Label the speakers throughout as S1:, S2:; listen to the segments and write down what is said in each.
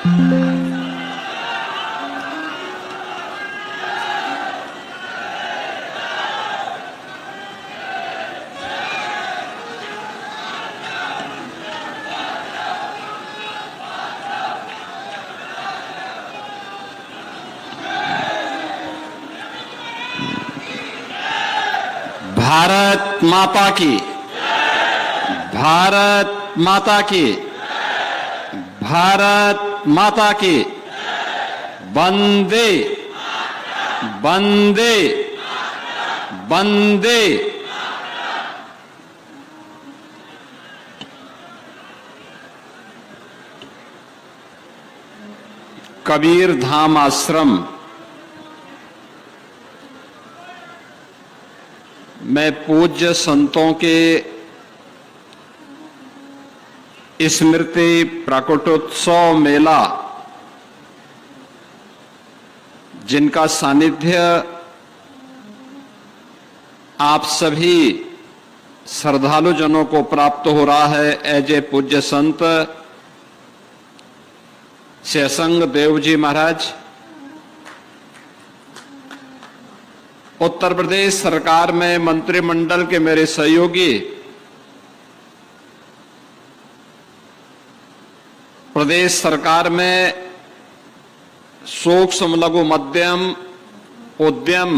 S1: भारत माता की, भारत माता की, भारत माता की, वंदे वंदे वंदे। कबीर धाम आश्रम में पूज्य संतों के स्मृति प्रकटोत्सव मेला, जिनका सानिध्य आप सभी श्रद्धालु जनों को प्राप्त हो रहा है, ऐजे पूज्य संत शेषंग देव जी महाराज, उत्तर प्रदेश सरकार में मंत्रिमंडल के मेरे सहयोगी, प्रदेश सरकार में सूक्ष्म लघु मध्यम उद्यम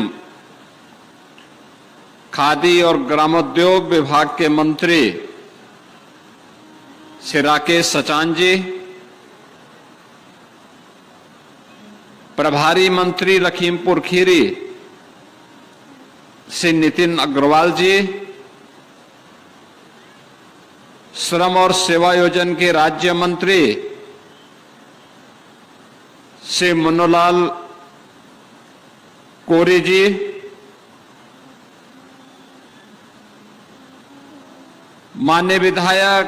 S1: खादी और ग्रामोद्योग विभाग के मंत्री श्री राकेश सचान जी, प्रभारी मंत्री लखीमपुर खीरी श्री नितिन अग्रवाल जी, श्रम और सेवा योजन के राज्य मंत्री श्री मनोलाल कोरी जी, माननीय विधायक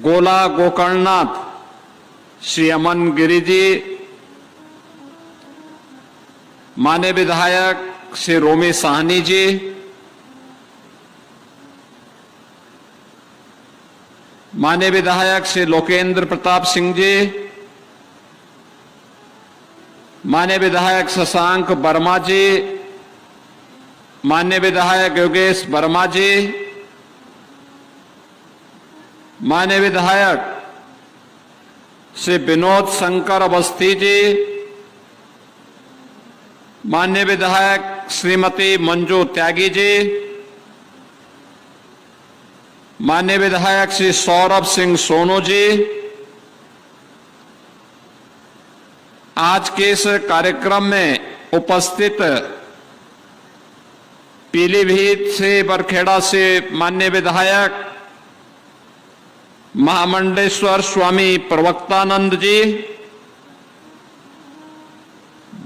S1: गोला गोकर्णनाथ श्री अमन गिरी जी, माननीय विधायक श्री रोमी साहनी जी, माननीय विधायक श्री लोकेंद्र प्रताप सिंह जी, माननीय विधायक शशांक वर्मा जी, माननीय विधायक योगेश वर्मा जी, माननीय विधायक श्री विनोद शंकर अवस्थी जी, माननीय विधायक श्रीमती मंजू त्यागी जी, माननीय विधायक श्री सौरभ सिंह सोनू जी, आज के इस कार्यक्रम में उपस्थित पीलीभीत से बरखेड़ा से माननीय विधायक महामंडेश्वर स्वामी प्रवक्तानंद जी,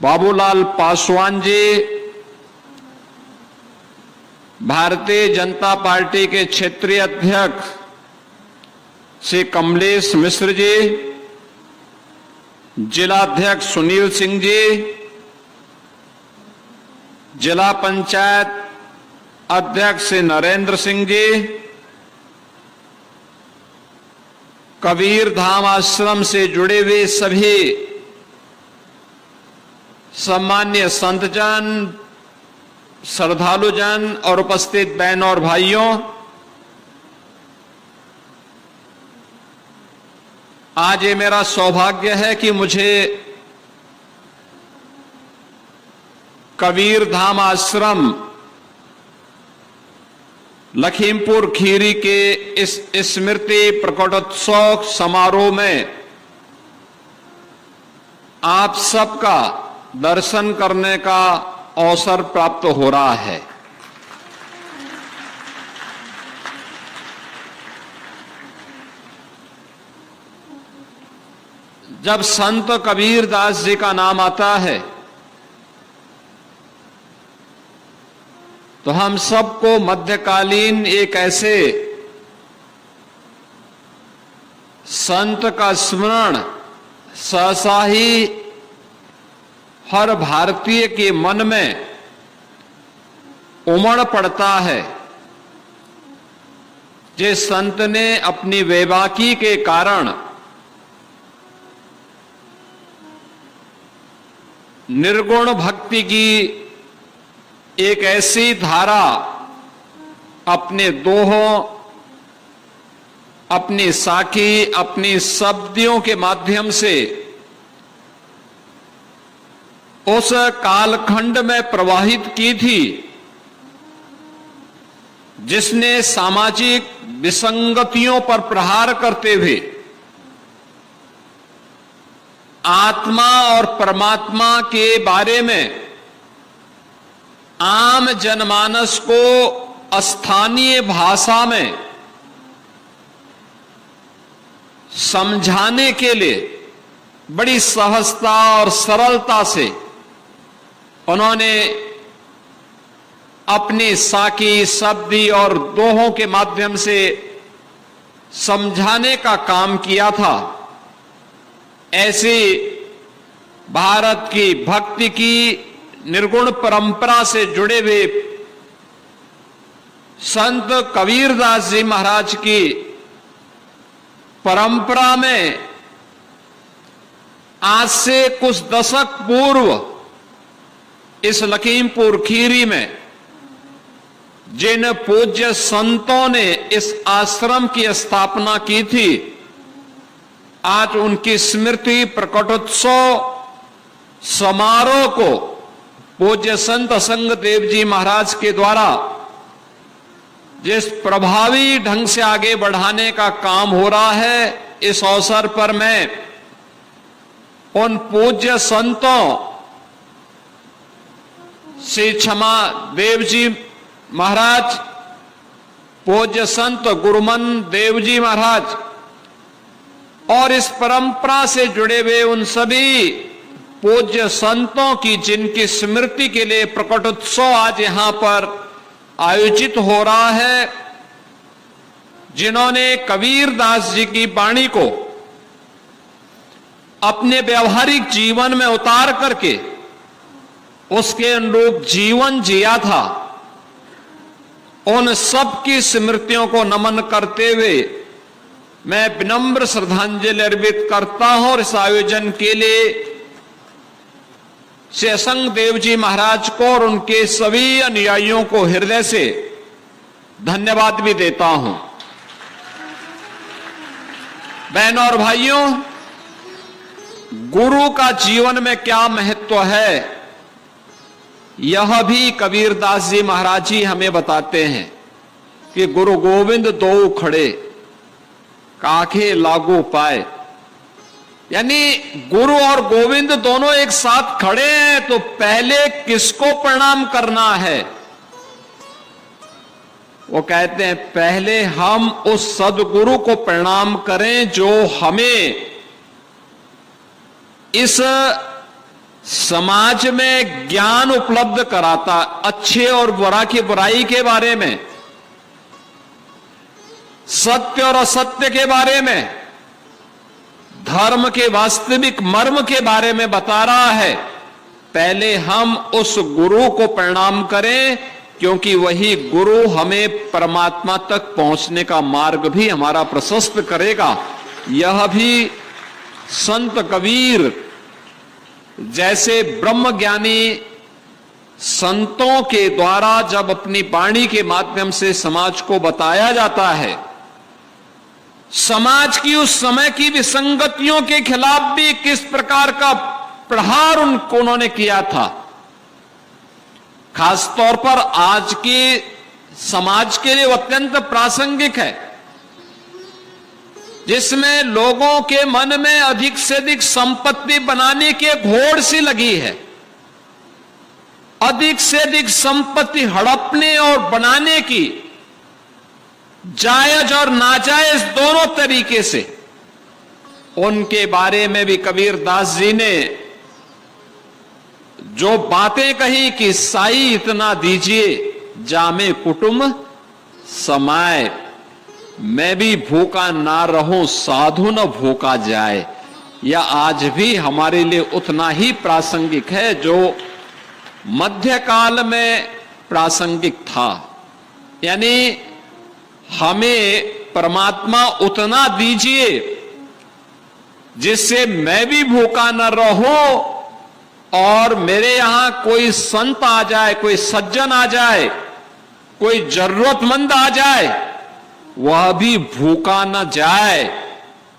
S1: बाबूलाल पासवान जी, भारतीय जनता पार्टी के क्षेत्रीय अध्यक्ष श्री कमलेश मिश्र जी, जिलाध्यक्ष सुनील सिंह जी, जिला पंचायत अध्यक्ष श्री नरेंद्र सिंह जी, कबीर धाम आश्रम से जुड़े हुए सभी सम्मान्य संतजन, श्रद्धालुजन और उपस्थित बहनों और भाइयों, आज ये मेरा सौभाग्य है कि मुझे कबीर धाम आश्रम लखीमपुर खीरी के इस स्मृति प्रकटोत्सव समारोह में आप सबका दर्शन करने का अवसर प्राप्त हो रहा है। जब संत कबीर दास जी का नाम आता है तो हम सबको मध्यकालीन एक ऐसे संत का स्मरण सहसा ही हर भारतीय के मन में उमड़ पड़ता है, जिस संत ने अपनी बेबाकी के कारण निर्गुण भक्ति की एक ऐसी धारा अपने दोहों, अपनी साखी, अपनी शब्दियों के माध्यम से उस कालखंड में प्रवाहित की थी जिसने सामाजिक विसंगतियों पर प्रहार करते हुए आत्मा और परमात्मा के बारे में आम जनमानस को स्थानीय भाषा में समझाने के लिए बड़ी सहजता और सरलता से उन्होंने अपनी साकी, शब्दी और दोहों के माध्यम से समझाने का काम किया था। ऐसी भारत की भक्ति की निर्गुण परंपरा से जुड़े हुए संत कबीरदास जी महाराज की परंपरा में आज से कुछ दशक पूर्व इस लखीमपुर खीरी में जिन पूज्य संतों ने इस आश्रम की स्थापना की थी, आज उनकी स्मृति प्रकटोत्सव समारोह को पूज्य संत संगदेव जी महाराज के द्वारा जिस प्रभावी ढंग से आगे बढ़ाने का काम हो रहा है, इस अवसर पर मैं उन पूज्य संतों श्री क्षमा देव जी महाराज, पूज्य संत गुरुमन देव जी महाराज और इस परंपरा से जुड़े हुए उन सभी पूज्य संतों की जिनकी स्मृति के लिए प्रकटोत्सव आज यहां पर आयोजित हो रहा है, जिन्होंने कबीरदास जी की वाणी को अपने व्यवहारिक जीवन में उतार करके उसके अनुरूप जीवन जिया था, उन सब की स्मृतियों को नमन करते हुए मैं विनम्र श्रद्धांजलि अर्पित करता हूं और इस आयोजन के लिए श्री असंग देव जी महाराज को और उनके सभी अनुयायियों को हृदय से धन्यवाद भी देता हूं। बहनों और भाइयों, गुरु का जीवन में क्या महत्व है, यह भी कबीरदास जी महाराज जी हमें बताते हैं कि गुरु गोविंद दो खड़े काखे लागू पाए, यानी गुरु और गोविंद दोनों एक साथ खड़े हैं तो पहले किसको प्रणाम करना है? वो कहते हैं पहले हम उस सदगुरु को प्रणाम करें जो हमें इस समाज में ज्ञान उपलब्ध कराता, अच्छे और बुरा की बुराई के बारे में, सत्य और असत्य के बारे में, धर्म के वास्तविक मर्म के बारे में बता रहा है। पहले हम उस गुरु को प्रणाम करें, क्योंकि वही गुरु हमें परमात्मा तक पहुंचने का मार्ग भी हमारा प्रशस्त करेगा। यह भी संत कबीर जैसे ब्रह्मज्ञानी संतों के द्वारा जब अपनी वाणी के माध्यम से समाज को बताया जाता है, समाज की उस समय की विसंगतियों के खिलाफ भी किस प्रकार का प्रहार उन्होंने किया था, खासतौर पर आज के समाज के लिए अत्यंत प्रासंगिक है, जिसमें लोगों के मन में अधिक से अधिक संपत्ति बनाने की घोड़ सी लगी है, अधिक से अधिक संपत्ति हड़पने और बनाने की जायज और नाजायज दोनों तरीके से। उनके बारे में भी कबीरदास जी ने जो बातें कही कि साई इतना दीजिए जामे कुटुंब समाए, मैं भी भूखा ना रहूं साधु न भूखा जाए, यह आज भी हमारे लिए उतना ही प्रासंगिक है जो मध्यकाल में प्रासंगिक था। यानी हमें परमात्मा उतना दीजिए जिससे मैं भी भूखा न रहूं और मेरे यहां कोई संत आ जाए, कोई सज्जन आ जाए, कोई जरूरतमंद आ जाए, वह भी भूखा न जाए,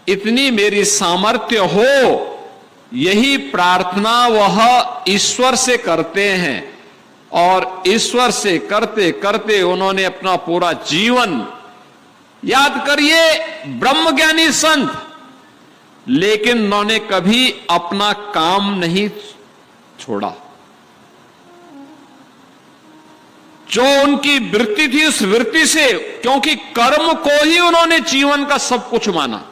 S1: इतनी मेरी सामर्थ्य हो, यही प्रार्थना वह ईश्वर से करते हैं। और ईश्वर से करते करते उन्होंने अपना पूरा जीवन, याद करिए ब्रह्मज्ञानी संत, लेकिन उन्होंने कभी अपना काम नहीं छोड़ा। जो उनकी वृत्ति थी उस वृत्ति से, क्योंकि कर्म को ही उन्होंने जीवन का सब कुछ माना।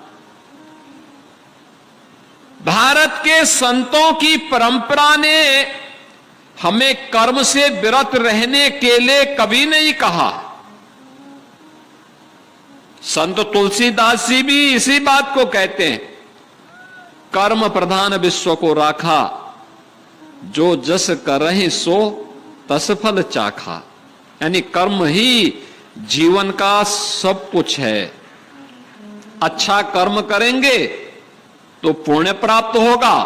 S1: भारत के संतों की परंपरा ने हमें कर्म से विरत रहने के लिए कभी नहीं कहा। संत तुलसीदास जी भी इसी बात को कहते हैं, कर्म प्रधान विश्व को राखा, जो जस करहि सो तस फल चाखा। यानी कर्म ही जीवन का सब कुछ है। अच्छा कर्म करेंगे तो पुण्य प्राप्त होगा,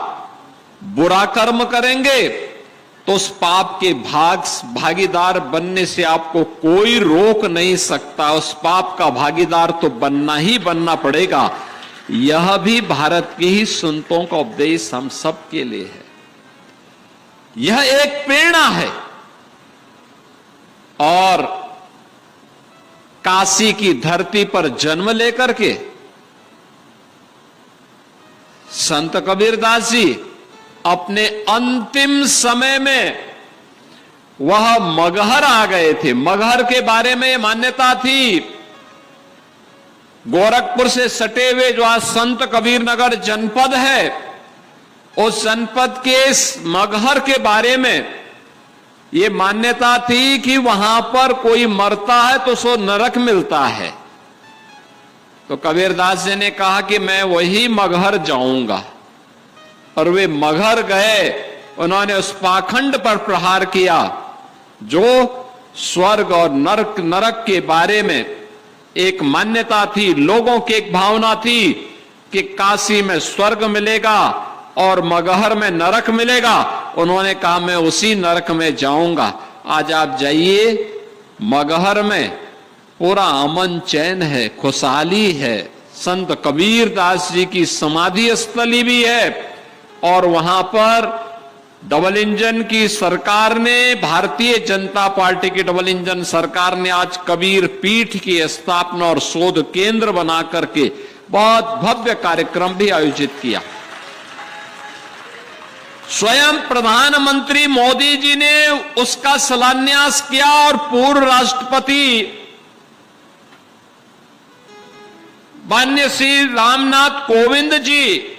S1: बुरा कर्म करेंगे तो उस पाप के भागीदार बनने से आपको कोई रोक नहीं सकता। उस पाप का भागीदार तो बनना ही बनना पड़ेगा। यह भी भारत के ही संतों का उपदेश हम सब के लिए है। यह एक प्रेरणा है। और काशी की धरती पर जन्म लेकर के संत कबीरदास जी अपने अंतिम समय में वह मगहर आ गए थे। मगहर के बारे में मान्यता थी, गोरखपुर से सटे हुए जो आज संत कबीर नगर जनपद है, उस जनपद के मगहर के बारे में यह मान्यता थी कि वहां पर कोई मरता है तो सो नरक मिलता है। तो कबीरदास जी ने कहा कि मैं वही मगहर जाऊंगा। और वे मगहर गए, उन्होंने उस पाखंड पर प्रहार किया जो स्वर्ग और नरक के बारे में एक मान्यता थी। लोगों की एक भावना थी कि काशी में स्वर्ग मिलेगा और मगहर में नरक मिलेगा। उन्होंने कहा मैं उसी नरक में जाऊंगा। आज आप जाइए, मगहर में पूरा अमन चैन है, खुशहाली है। संत कबीर दास जी की समाधि स्थली भी है। और वहां पर डबल इंजन की सरकार ने, भारतीय जनता पार्टी की डबल इंजन सरकार ने आज कबीर पीठ की स्थापना और शोध केंद्र बना करके बहुत भव्य कार्यक्रम भी आयोजित किया। स्वयं प्रधानमंत्री मोदी जी ने उसका शिलान्यास किया और पूर्व राष्ट्रपति माननीय श्री रामनाथ कोविंद जी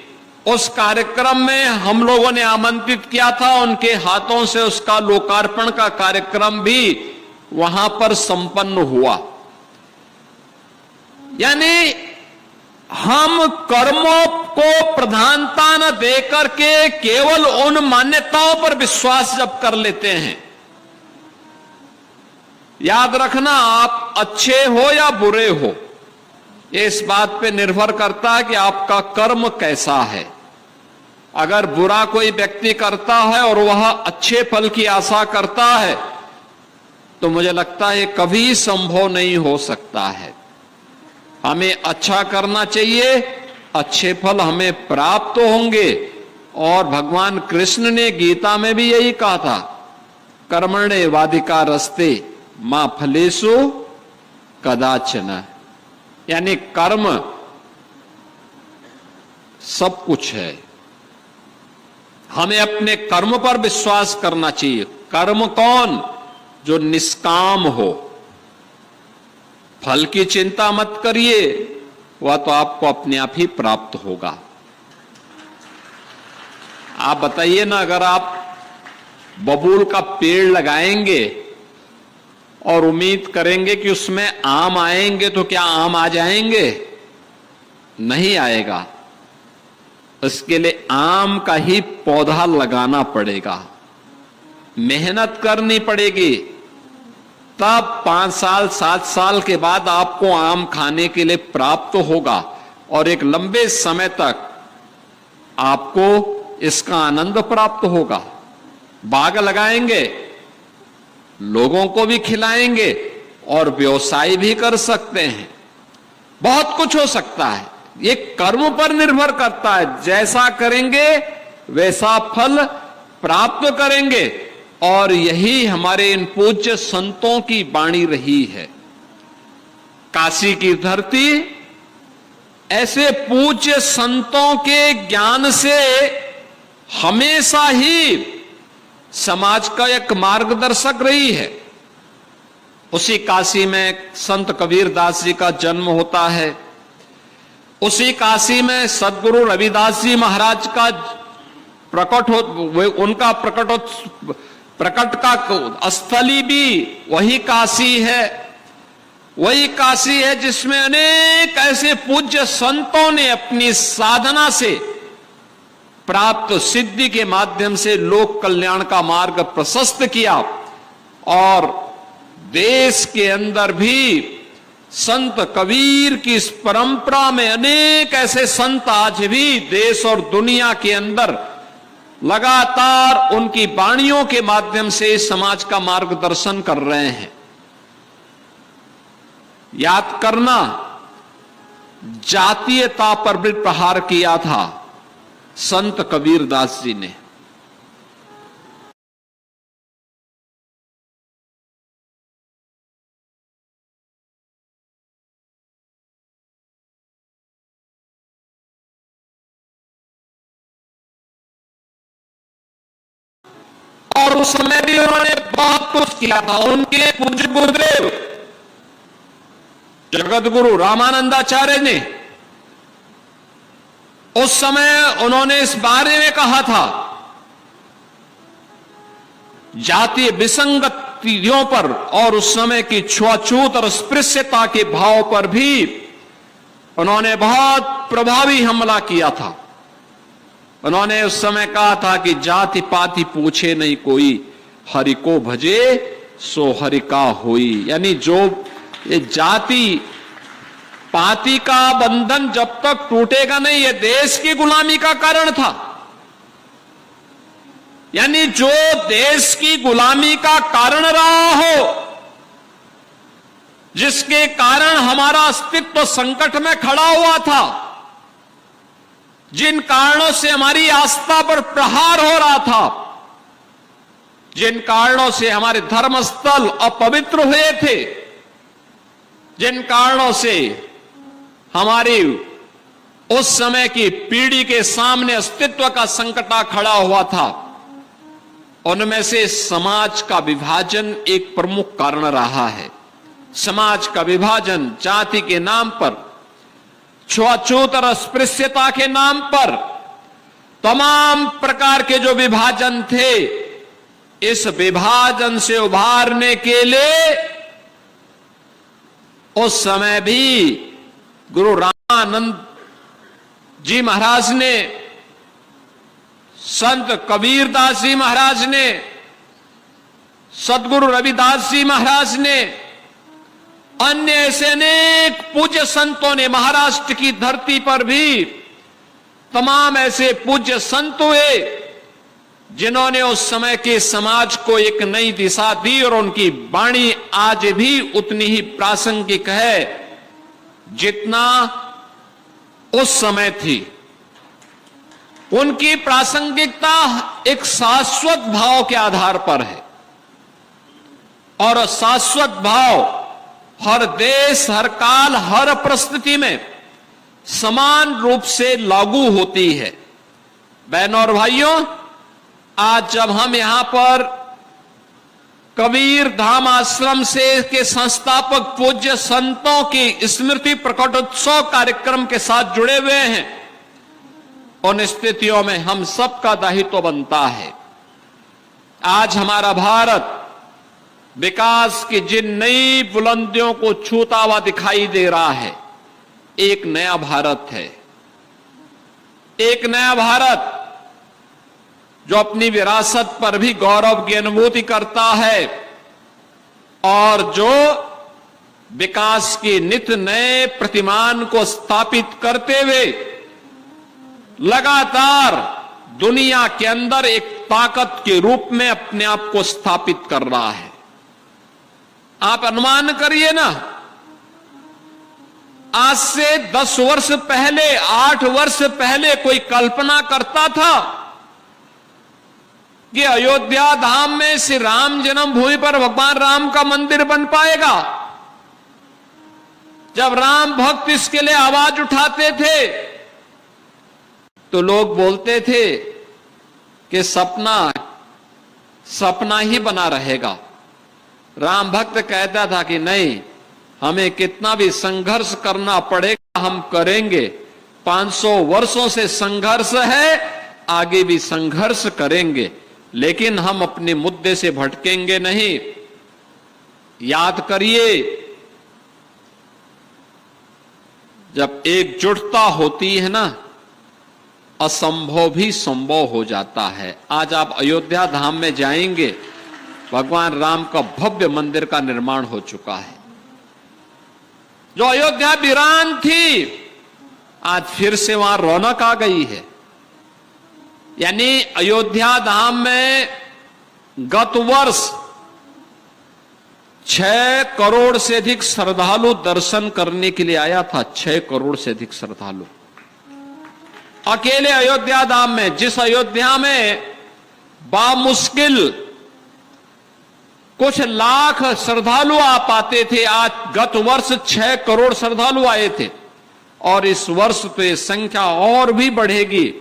S1: उस कार्यक्रम में हम लोगों ने आमंत्रित किया था। उनके हाथों से उसका लोकार्पण का कार्यक्रम भी वहां पर संपन्न हुआ। यानी हम कर्मों को प्रधानता न देकर के केवल उन मान्यताओं पर विश्वास जब कर लेते हैं, याद रखना आप अच्छे हो या बुरे हो, ये इस बात पे निर्भर करता है कि आपका कर्म कैसा है। अगर बुरा कोई व्यक्ति करता है और वह अच्छे फल की आशा करता है तो मुझे लगता है कभी संभव नहीं हो सकता है। हमें अच्छा करना चाहिए, अच्छे फल हमें प्राप्त होंगे। और भगवान कृष्ण ने गीता में भी यही कहा था, कर्मण्ये वाधिकारस्ते मा फलेषु कदाचन। यानी कर्म सब कुछ है। हमें अपने कर्म पर विश्वास करना चाहिए। कर्म कौन? जो निष्काम हो। फल की चिंता मत करिए, वह तो आपको अपने आप ही प्राप्त होगा। आप बताइए ना, अगर आप बबूल का पेड़ लगाएंगे और उम्मीद करेंगे कि उसमें आम आएंगे, तो क्या आम आ जाएंगे? नहीं आएगा। इसके लिए आम का ही पौधा लगाना पड़ेगा, मेहनत करनी पड़ेगी। तब 5 साल 7 साल के बाद आपको आम खाने के लिए प्राप्त होगा और एक लंबे समय तक आपको इसका आनंद प्राप्त होगा। बाग लगाएंगे, लोगों को भी खिलाएंगे और व्यवसाय भी कर सकते हैं। बहुत कुछ हो सकता है। ये कर्म पर निर्भर करता है, जैसा करेंगे वैसा फल प्राप्त करेंगे। और यही हमारे इन पूज्य संतों की वाणी रही है। काशी की धरती ऐसे पूज्य संतों के ज्ञान से हमेशा ही समाज का एक मार्गदर्शक रही है। उसी काशी में संत कबीरदास जी का जन्म होता है। उसी काशी में सदगुरु रविदास जी महाराज का उनका प्रकट का स्थली भी वही काशी है। वही काशी है जिसमें अनेक ऐसे पूज्य संतों ने अपनी साधना से प्राप्त सिद्धि के माध्यम से लोक कल्याण का मार्ग प्रशस्त किया। और देश के अंदर भी संत कबीर की इस परंपरा में अनेक ऐसे संत आज भी देश और दुनिया के अंदर लगातार उनकी वाणियों के माध्यम से समाज का मार्गदर्शन कर रहे हैं। याद करना, जातीयता पर भी प्रहार किया था संत कबीरदास जी ने। और उस समय भी उन्होंने बहुत कुछ किया था। उनके पूज्य गुरुदेव जगत गुरु रामानंदाचार्य ने उस समय उन्होंने इस बारे में कहा था, जातीय विसंगतियों पर और उस समय की छुआछूत और अस्पृश्यता के भाव पर भी उन्होंने बहुत प्रभावी हमला किया था। उन्होंने उस समय कहा था कि जाति पाति पूछे नहीं कोई, हरि को भजे सो हरि का होई। यानी जो ये जाति पाति का बंधन जब तक टूटेगा नहीं, ये देश की गुलामी का कारण था। यानी जो देश की गुलामी का कारण रहा हो, जिसके कारण हमारा अस्तित्व संकट में खड़ा हुआ था, जिन कारणों से हमारी आस्था पर प्रहार हो रहा था, जिन कारणों से हमारे धर्मस्थल अपवित्र हुए थे, जिन कारणों से हमारी उस समय की पीढ़ी के सामने अस्तित्व का संकट खड़ा हुआ था, उनमें से समाज का विभाजन एक प्रमुख कारण रहा है। समाज का विभाजन जाति के नाम पर, छुआछूत और अस्पृश्यता के नाम पर, तमाम प्रकार के जो विभाजन थे, इस विभाजन से उभारने के लिए उस समय भी गुरु रामानंद जी महाराज ने, संत कबीरदास जी महाराज ने, सदगुरु रविदास जी महाराज ने, अन्य ऐसे अनेक पूज्य संतों ने, महाराष्ट्र की धरती पर भी तमाम ऐसे पूज्य संत हुए जिन्होंने उस समय के समाज को एक नई दिशा दी। और उनकी वाणी आज भी उतनी ही प्रासंगिक है जितना उस समय थी। उनकी प्रासंगिकता एक शाश्वत भाव के आधार पर है, और शाश्वत भाव हर देश, हर काल, हर परिस्थिति में समान रूप से लागू होती है। बहनों और भाइयों, आज जब हम यहां पर कबीर धाम आश्रम से के संस्थापक पूज्य संतों की स्मृति प्रकटोत्सव कार्यक्रम के साथ जुड़े हुए हैं, उन स्थितियों में हम सबका दायित्व बनता है। आज हमारा भारत विकास की जिन नई बुलंदियों को छूता हुआ दिखाई दे रहा है, एक नया भारत है। एक नया भारत जो अपनी विरासत पर भी गौरव की अनुभूति करता है और जो विकास के नित नए प्रतिमान को स्थापित करते हुए लगातार दुनिया के अंदर एक ताकत के रूप में अपने आप को स्थापित कर रहा है। आप अनुमान करिए ना, आज से 10 वर्ष पहले, 8 वर्ष पहले कोई कल्पना करता था कि अयोध्या धाम में श्री राम जन्मभूमि पर भगवान राम का मंदिर बन पाएगा? जब राम भक्त इसके लिए आवाज उठाते थे तो लोग बोलते थे कि सपना ही बना रहेगा। राम भक्त कहता था कि नहीं, हमें कितना भी संघर्ष करना पड़ेगा, हम करेंगे। 500 वर्षों से संघर्ष है, आगे भी संघर्ष करेंगे, लेकिन हम अपने मुद्दे से भटकेंगे नहीं। याद करिए, जब एकजुटता होती है ना, असंभव भी संभव हो जाता है। आज आप अयोध्या धाम में जाएंगे, भगवान राम का भव्य मंदिर का निर्माण हो चुका है। जो अयोध्या वीरान थी, आज फिर से वहां रौनक आ गई है। यानी अयोध्या धाम में गत वर्ष 6 करोड़ से अधिक श्रद्धालु दर्शन करने के लिए आया था। 6 करोड़ से अधिक श्रद्धालु अकेले अयोध्या धाम में। जिस अयोध्या में बामुश्किल कुछ लाख श्रद्धालु आ पाते थे, आज गत वर्ष 6 करोड़ श्रद्धालु आए थे। और इस वर्ष तो ये संख्या और भी बढ़ेगी,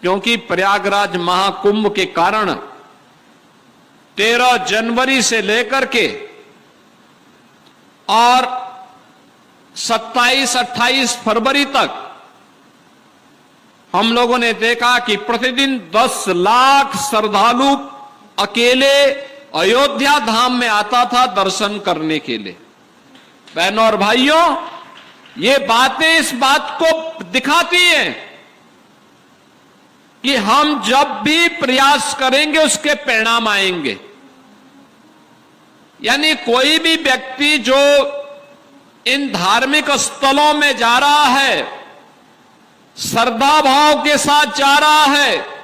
S1: क्योंकि प्रयागराज महाकुंभ के कारण 13 जनवरी से लेकर के और 27-28 फरवरी तक हम लोगों ने देखा कि प्रतिदिन 10 लाख श्रद्धालु अकेले अयोध्या धाम में आता था दर्शन करने के लिए। बहनों और भाइयों, ये बातें इस बात को दिखाती हैं कि हम जब भी प्रयास करेंगे उसके परिणाम आएंगे। यानी कोई भी व्यक्ति जो इन धार्मिक स्थलों में जा रहा है, श्रद्धा भाव के साथ जा रहा है,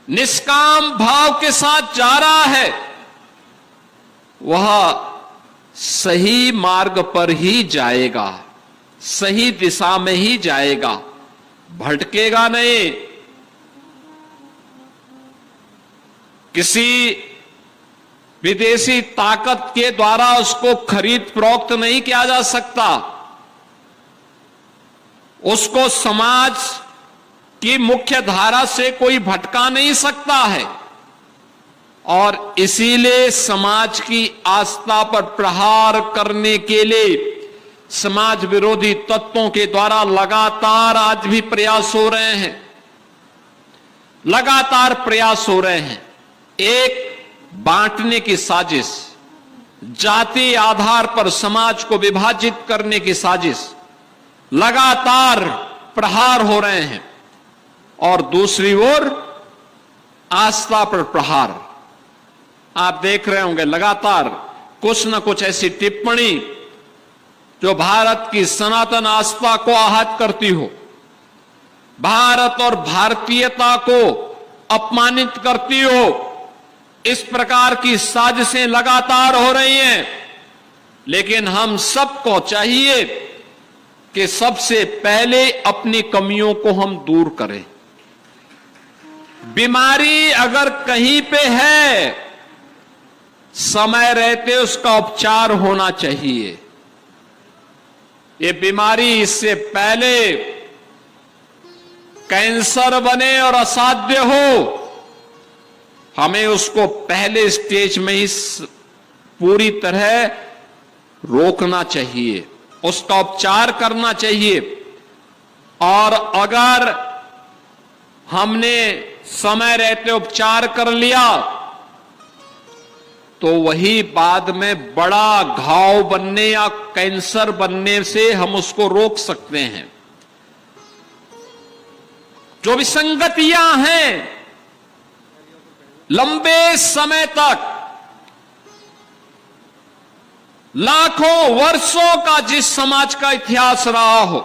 S1: निष्काम भाव के साथ जा रहा है, वह सही मार्ग पर ही जाएगा, सही दिशा में ही जाएगा, भटकेगा नहीं। किसी विदेशी ताकत के द्वारा उसको खरीद फरोख्त नहीं किया जा सकता, उसको समाज की मुख्य धारा से कोई भटका नहीं सकता है। और इसीलिए समाज की आस्था पर प्रहार करने के लिए समाज विरोधी तत्वों के द्वारा लगातार आज भी प्रयास हो रहे हैं, लगातार प्रयास हो रहे हैं। एक बांटने की साजिश, जाति आधार पर समाज को विभाजित करने की साजिश, लगातार प्रहार हो रहे हैं। और दूसरी ओर आस्था पर प्रहार। आप देख रहे होंगे लगातार कुछ न कुछ ऐसी टिप्पणी जो भारत की सनातन आस्था को आहत करती हो, भारत और भारतीयता को अपमानित करती हो। इस प्रकार की साजिशें लगातार हो रही हैं। लेकिन हम सबको चाहिए कि सबसे पहले अपनी कमियों को हम दूर करें। बीमारी अगर कहीं पे है, समय रहते उसका उपचार होना चाहिए। ये बीमारी इससे पहले कैंसर बने और असाध्य हो, हमें उसको पहले स्टेज में ही पूरी तरह रोकना चाहिए, उसका उपचार करना चाहिए। और अगर हमने समय रहते उपचार कर लिया तो वही बाद में बड़ा घाव बनने या कैंसर बनने से हम उसको रोक सकते हैं। जो विसंगतियां हैं, लंबे समय तक लाखों वर्षों का जिस समाज का इतिहास रहा हो,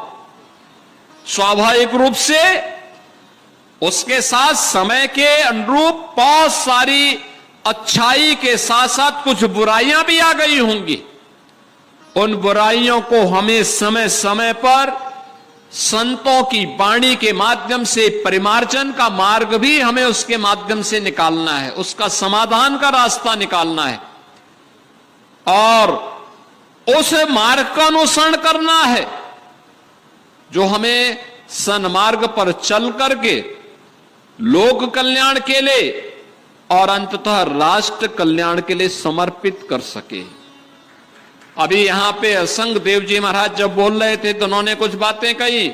S1: स्वाभाविक रूप से उसके साथ समय के अनुरूप बहुत सारी अच्छाई के साथ साथ कुछ बुराइयां भी आ गई होंगी। उन बुराइयों को हमें समय समय पर संतों की वाणी के माध्यम से परिमार्जन का मार्ग भी हमें उसके माध्यम से निकालना है, उसका समाधान का रास्ता निकालना है और उस मार्ग का अनुसरण करना है जो हमें सन्मार्ग पर चल करके लोक कल्याण के लिए और अंततः राष्ट्र कल्याण के लिए समर्पित कर सके। अभी यहां पे असंग देव जी महाराज जब बोल रहे थे तो उन्होंने कुछ बातें कही,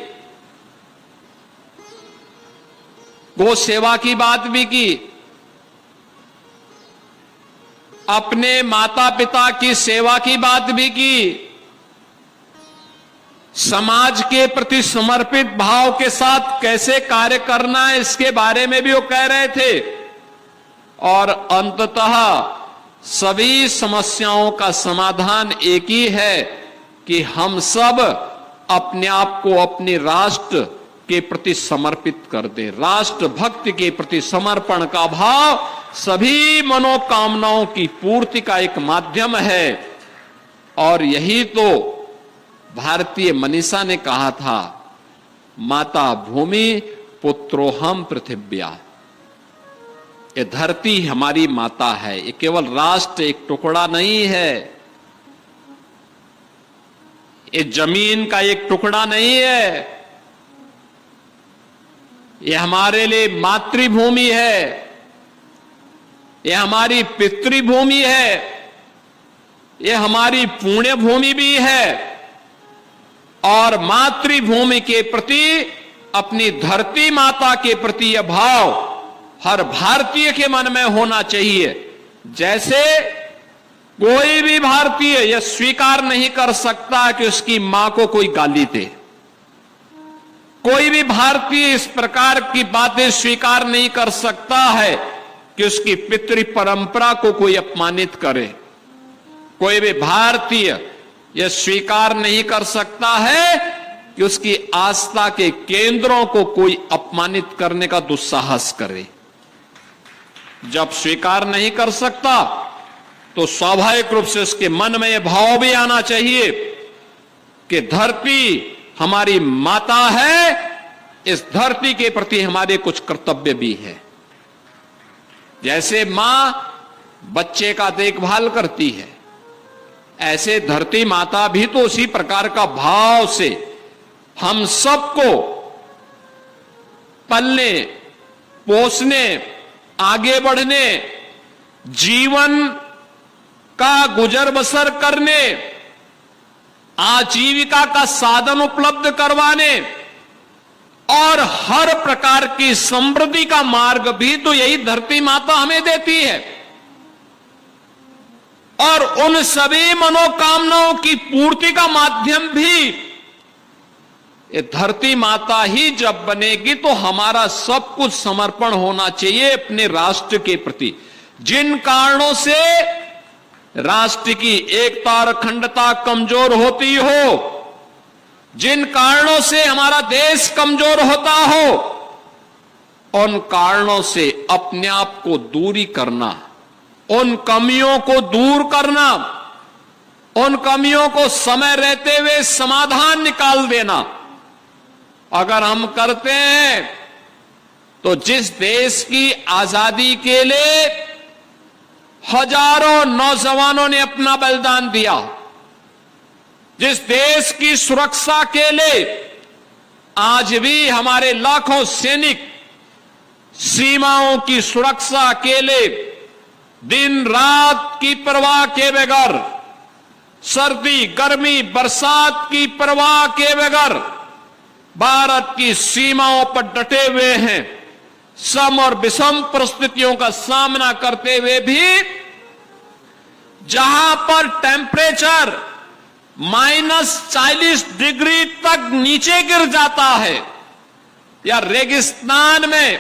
S1: गो सेवा की बात भी की, अपने माता पिता की सेवा की बात भी की, समाज के प्रति समर्पित भाव के साथ कैसे कार्य करना है इसके बारे में भी वो कह रहे थे और अंततः सभी समस्याओं का समाधान एक ही है कि हम सब अपने आप को अपने राष्ट्र के प्रति समर्पित कर दें। राष्ट्र भक्ति के प्रति समर्पण का भाव सभी मनोकामनाओं की पूर्ति का एक माध्यम है और यही तो भारतीय मनीषा ने कहा था, माता भूमि पुत्रोहम पृथिव्या। ये धरती हमारी माता है, ये केवल राष्ट्र एक टुकड़ा नहीं है, ये जमीन का एक टुकड़ा नहीं है, ये हमारे लिए मातृभूमि है, ये हमारी पितृभूमि है, ये हमारी पुण्य भूमि भी है और मातृभूमि के प्रति, अपनी धरती माता के प्रति यह भाव हर भारतीय के मन में होना चाहिए। जैसे कोई भी भारतीय यह स्वीकार नहीं कर सकता कि उसकी मां को कोई गाली दे, कोई भी भारतीय इस प्रकार की बातें स्वीकार नहीं कर सकता है कि उसकी पितृ परंपरा को कोई अपमानित करे, कोई भी भारतीय यह स्वीकार नहीं कर सकता है कि उसकी आस्था के केंद्रों को कोई अपमानित करने का दुस्साहस करे। जब स्वीकार नहीं कर सकता तो स्वाभाविक रूप से उसके मन में यह भाव भी आना चाहिए कि धरती हमारी माता है, इस धरती के प्रति हमारे कुछ कर्तव्य भी है। जैसे मां बच्चे का देखभाल करती है, ऐसे धरती माता भी तो उसी प्रकार का भाव से हम सबको पलने, पोसने, आगे बढ़ने, जीवन का गुजर बसर करने, आजीविका का साधन उपलब्ध करवाने और हर प्रकार की समृद्धि का मार्ग भी तो यही धरती माता हमें देती है। और उन सभी मनोकामनाओं की पूर्ति का माध्यम भी ये धरती माता ही जब बनेगी तो हमारा सब कुछ समर्पण होना चाहिए अपने राष्ट्र के प्रति। जिन कारणों से राष्ट्र की एकता और अखंडता कमजोर होती हो, जिन कारणों से हमारा देश कमजोर होता हो, उन कारणों से अपने आप को दूरी करना, उन कमियों को दूर करना, उन कमियों को समय रहते हुए समाधान निकाल देना अगर हम करते हैं तो जिस देश की आजादी के लिए हजारों नौजवानों ने अपना बलिदान दिया, जिस देश की सुरक्षा के लिए आज भी हमारे लाखों सैनिक सीमाओं की सुरक्षा के लिए दिन रात की परवाह के बगैर, सर्दी गर्मी बरसात की परवाह के बगैर भारत की सीमाओं पर डटे हुए हैं, सम और विषम परिस्थितियों का सामना करते हुए भी जहां पर टेम्परेचर -40 डिग्री तक नीचे गिर जाता है या रेगिस्तान में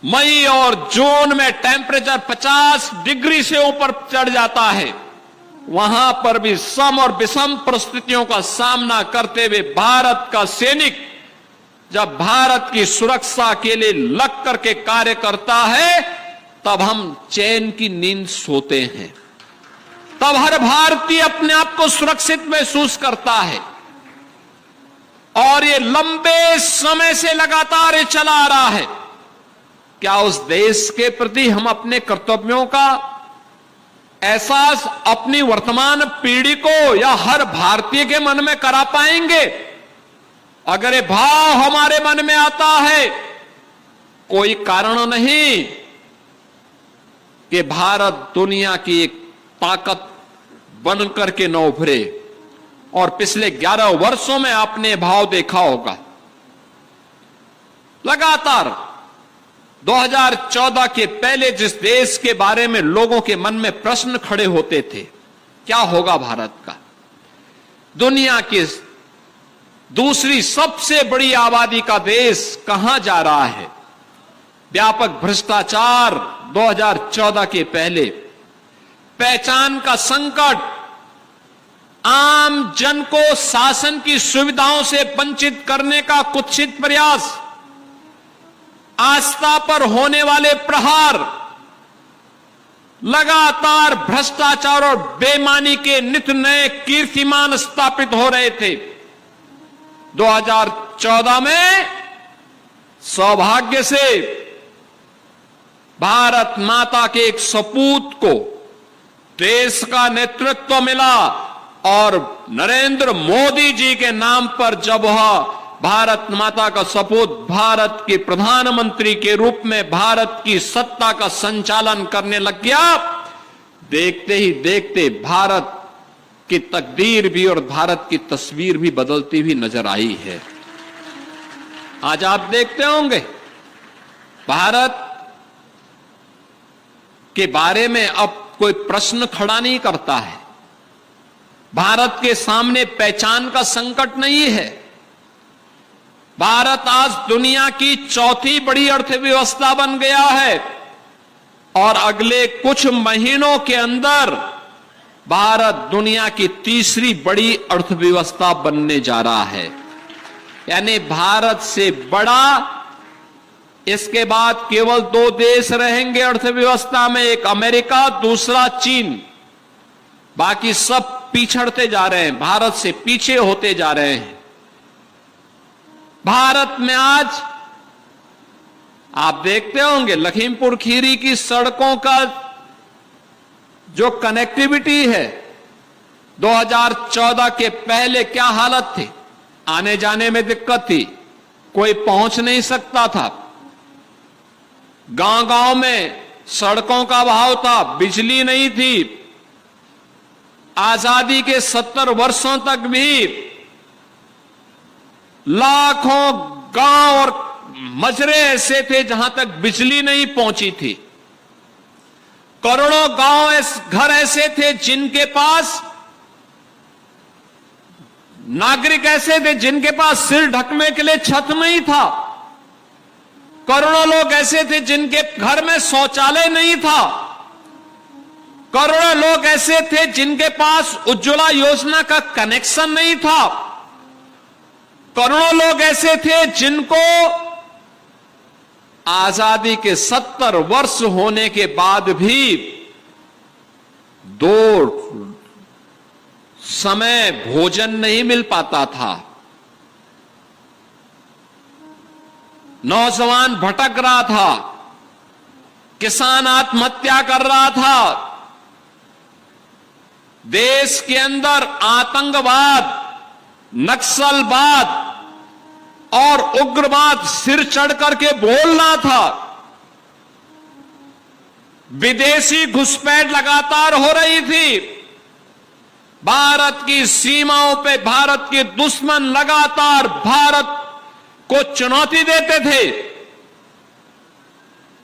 S1: मई और जून में टेम्परेचर 50 डिग्री से ऊपर चढ़ जाता है, वहां पर भी सम और विषम परिस्थितियों का सामना करते हुए भारत का सैनिक जब भारत की सुरक्षा के लिए लग करके कार्य करता है, तब हम चैन की नींद सोते हैं। तब हर भारतीय अपने आप को सुरक्षित महसूस करता है। और ये लंबे समय से लगातार ये चला आ रहा है। क्या उस देश के प्रति हम अपने कर्तव्यों का एहसास अपनी वर्तमान पीढ़ी को या हर भारतीय के मन में करा पाएंगे? अगर ये भाव हमारे मन में आता है, कोई कारण नहीं कि भारत दुनिया की एक ताकत बनकर के न उभरे। और पिछले 11 वर्षों में आपने भाव देखा होगा। लगातार 2014 के पहले जिस देश के बारे में लोगों के मन में प्रश्न खड़े होते थे, क्या होगा भारत का, दुनिया की दूसरी सबसे बड़ी आबादी का देश कहां जा रहा है, व्यापक भ्रष्टाचार 2014 के पहले, पहचान का संकट, आम जन को शासन की सुविधाओं से वंचित करने का कुत्सित प्रयास, आस्था पर होने वाले प्रहार, लगातार भ्रष्टाचार और बेईमानी के नित नए कीर्तिमान स्थापित हो रहे थे। 2014 में सौभाग्य से भारत माता के एक सपूत को देश का नेतृत्व मिला और नरेंद्र मोदी जी के नाम पर जब वह भारत माता का सपूत भारत के प्रधानमंत्री के रूप में भारत की सत्ता का संचालन करने लग गया, देखते ही देखते भारत की तकदीर भी और भारत की तस्वीर भी बदलती हुई नजर आई है। आज आप देखते होंगे भारत के बारे में अब कोई प्रश्न खड़ा नहीं करता है। भारत के सामने पहचान का संकट नहीं है। भारत आज दुनिया की चौथी बड़ी अर्थव्यवस्था बन गया है और अगले कुछ महीनों के अंदर भारत दुनिया की तीसरी बड़ी अर्थव्यवस्था बनने जा रहा है। यानी भारत से बड़ा इसके बाद केवल 2 देश रहेंगे अर्थव्यवस्था में, एक अमेरिका, दूसरा चीन। बाकी सब पिछड़ते जा रहे हैं, भारत से पीछे होते जा रहे हैं। भारत में आज आप देखते होंगे लखीमपुर खीरी की सड़कों का जो कनेक्टिविटी है, 2014 के पहले क्या हालत थी, आने जाने में दिक्कत थी, कोई पहुंच नहीं सकता था। गांव गांव में सड़कों का अभाव था, बिजली नहीं थी। आजादी के 70 वर्षों तक भी लाखों गांव और मजरे ऐसे थे जहां तक बिजली नहीं पहुंची थी। करोड़ों गांव घर ऐसे थे जिनके पास, नागरिक ऐसे थे जिनके पास सिर ढकने के लिए छत नहीं था। करोड़ों लोग ऐसे थे जिनके घर में शौचालय नहीं था। करोड़ों लोग ऐसे थे जिनके पास उज्ज्वला योजना का कनेक्शन नहीं था। करोड़ों लोग ऐसे थे जिनको आजादी के 70 वर्ष होने के बाद भी 2 समय भोजन नहीं मिल पाता था। नौजवान भटक रहा था, किसान आत्महत्या कर रहा था। देश के अंदर आतंकवाद, नक्सलवाद और उग्रवाद सिर चढ़ करके बोलना था। विदेशी घुसपैठ लगातार हो रही थी। भारत की सीमाओं पे भारत के दुश्मन लगातार भारत को चुनौती देते थे।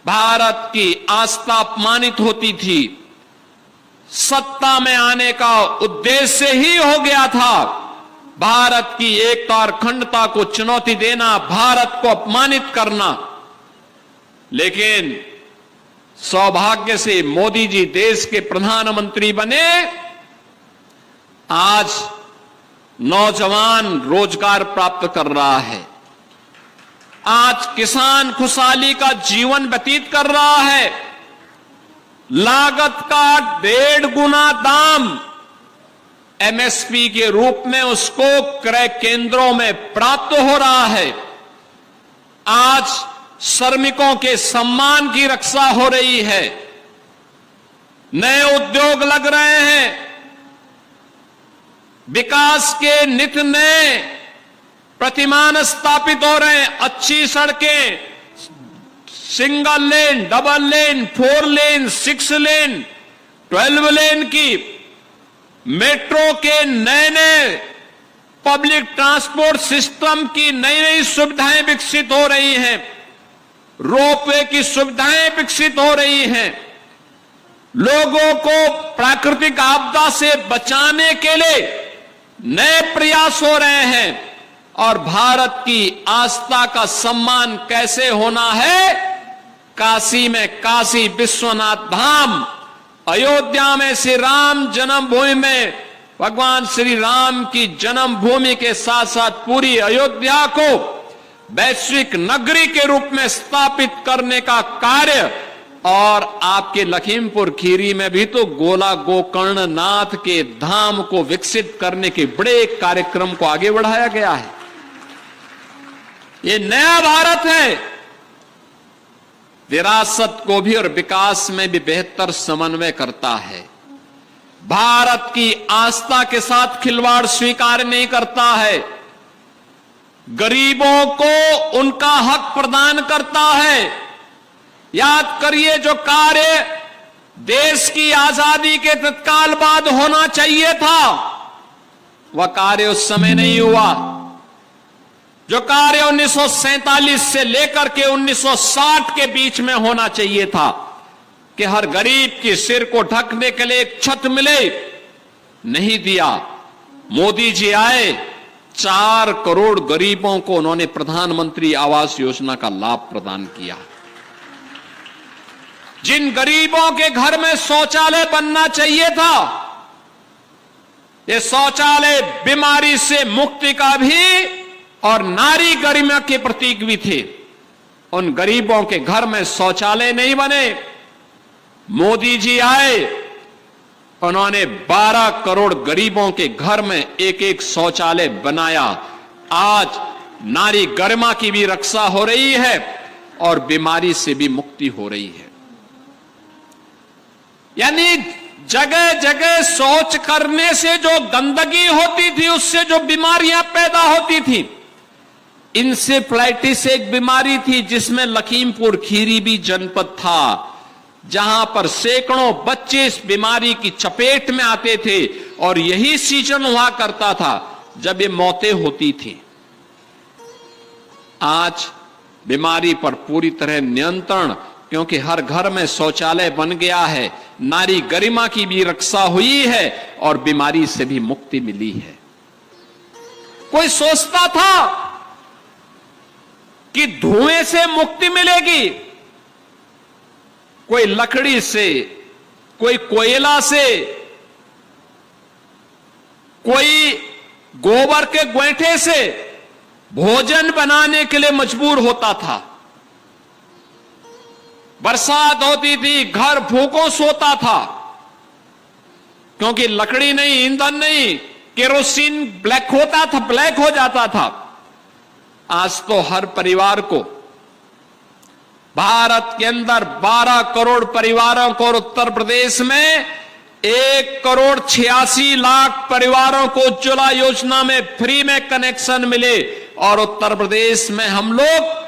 S1: भारत की आस्था अपमानित होती थी। सत्ता में आने का उद्देश्य ही हो गया था भारत की एकता और अखंडता को चुनौती देना, भारत को अपमानित करना। लेकिन सौभाग्य से मोदी जी देश के प्रधानमंत्री बने। आज नौजवान रोजगार प्राप्त कर रहा है, आज किसान खुशहाली का जीवन व्यतीत कर रहा है। लागत का 1.5 गुना दाम एमएसपी के रूप में उसको क्रय केंद्रों में प्राप्त हो रहा है। आज श्रमिकों के सम्मान की रक्षा हो रही है। नए उद्योग लग रहे हैं। विकास के नित नए प्रतिमान स्थापित हो रहे हैं। अच्छी सड़कें, सिंगल लेन, डबल लेन, 4 लेन, 6 लेन, 12 लेन की, मेट्रो के नए नए पब्लिक ट्रांसपोर्ट सिस्टम की नई नई सुविधाएं विकसित हो रही हैं। रोपवे की सुविधाएं विकसित हो रही हैं। लोगों को प्राकृतिक आपदा से बचाने के लिए नए प्रयास हो रहे हैं। और भारत की आस्था का सम्मान कैसे होना है? काशी में काशी विश्वनाथ धाम, अयोध्या में श्री राम जन्मभूमि में भगवान श्री राम की जन्मभूमि के साथ साथ पूरी अयोध्या को वैश्विक नगरी के रूप में स्थापित करने का कार्य, और आपके लखीमपुर खीरी में भी तो गोला गोकर्ण नाथ के धाम को विकसित करने के बड़े कार्यक्रम को आगे बढ़ाया गया है। ये नया भारत है। विरासत को भी और विकास में भी बेहतर समन्वय करता है। भारत की आस्था के साथ खिलवाड़ स्वीकार नहीं करता है। गरीबों को उनका हक प्रदान करता है। याद करिए, जो कार्य देश की आजादी के तत्काल बाद होना चाहिए था, वह कार्य उस समय नहीं हुआ। जो कार्य 1947 से लेकर के 1960 के बीच में होना चाहिए था कि हर गरीब की सिर को ढकने के लिए एक छत मिले, नहीं दिया। मोदी जी आए, 4 करोड़ गरीबों को उन्होंने प्रधानमंत्री आवास योजना का लाभ प्रदान किया। जिन गरीबों के घर में शौचालय बनना चाहिए था, ये शौचालय बीमारी से मुक्ति का भी और नारी गरिमा के प्रतीक भी थे। उन गरीबों के घर में शौचालय नहीं बने। मोदी जी आए, उन्होंने 12 करोड़ गरीबों के घर में एक एक शौचालय बनाया। आज नारी गरिमा की भी रक्षा हो रही है और बीमारी से भी मुक्ति हो रही है। यानी जगह जगह शौच करने से जो गंदगी होती थी, उससे जो बीमारियां पैदा होती थी, इंसेफ्लाइटिस एक बीमारी थी जिसमें लखीमपुर खीरी भी जनपद था, जहां पर सैकड़ों बच्चे इस बीमारी की चपेट में आते थे। और यही सीजन हुआ करता था जब ये मौतें होती थी। आज बीमारी पर पूरी तरह नियंत्रण, क्योंकि हर घर में शौचालय बन गया है, नारी गरिमा की भी रक्षा हुई है और बीमारी से भी मुक्ति मिली है। कोई सोचता था कि धुएं से मुक्ति मिलेगी, कोई लकड़ी से, कोई कोयला से, कोई गोबर के गोईठे से भोजन बनाने के लिए मजबूर होता था। बरसात होती थी, घर भूखों सोता था, क्योंकि लकड़ी नहीं, ईंधन नहीं, केरोसिन ब्लैक होता था, ब्लैक हो जाता था। आज तो हर परिवार को, भारत के अंदर 12 करोड़ परिवारों को और उत्तर प्रदेश में 1,86,00,000 परिवारों को उज्ज्वला योजना में फ्री में कनेक्शन मिले। और उत्तर प्रदेश में हम लोग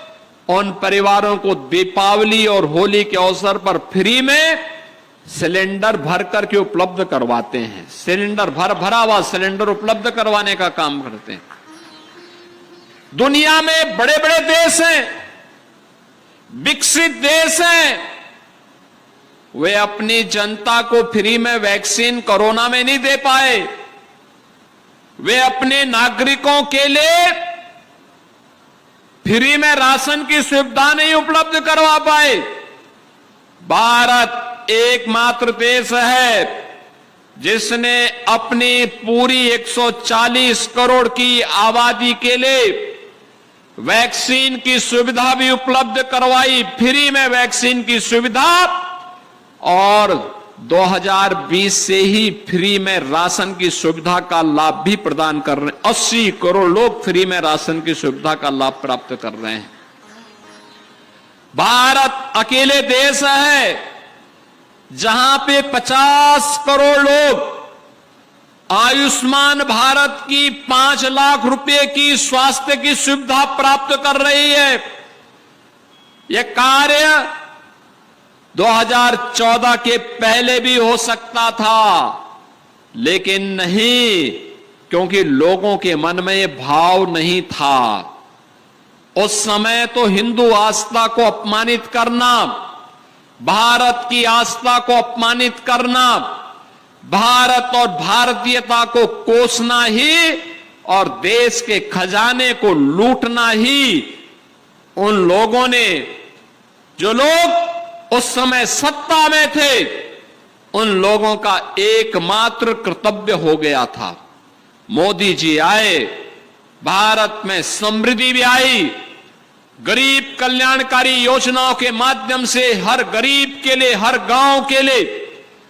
S1: उन परिवारों को दीपावली और होली के अवसर पर फ्री में सिलेंडर भर करके उपलब्ध करवाते हैं। सिलेंडर भरा हुआ सिलेंडर उपलब्ध करवाने का काम करते हैं। दुनिया में बड़े बड़े देश हैं, विकसित देश हैं, वे अपनी जनता को फ्री में वैक्सीन कोरोना में नहीं दे पाए। वे अपने नागरिकों के लिए फ्री में राशन की सुविधा नहीं उपलब्ध करवा पाए। भारत एकमात्र देश है जिसने अपनी पूरी 140 करोड़ की आबादी के लिए वैक्सीन की सुविधा भी उपलब्ध करवाई, फ्री में वैक्सीन की सुविधा, और 2020 से ही फ्री में राशन की सुविधा का लाभ भी प्रदान कर रहे हैं। 80 करोड़ लोग फ्री में राशन की सुविधा का लाभ प्राप्त कर रहे हैं। भारत अकेले देश है जहां पे 50 करोड़ लोग आयुष्मान भारत की 5 लाख रुपए की स्वास्थ्य की सुविधा प्राप्त कर रही है। यह कार्य 2014 के पहले भी हो सकता था, लेकिन नहीं, क्योंकि लोगों के मन में यह भाव नहीं था। उस समय तो हिंदू आस्था को अपमानित करना, भारत की आस्था को अपमानित करना, भारत और भारतीयता को कोसना ही और देश के खजाने को लूटना ही उन लोगों ने, जो लोग उस समय सत्ता में थे, उन लोगों का एकमात्र कर्तव्य हो गया था। मोदी जी आए, भारत में समृद्धि भी आई, गरीब कल्याणकारी योजनाओं के माध्यम से हर गरीब के लिए, हर गांव के लिए,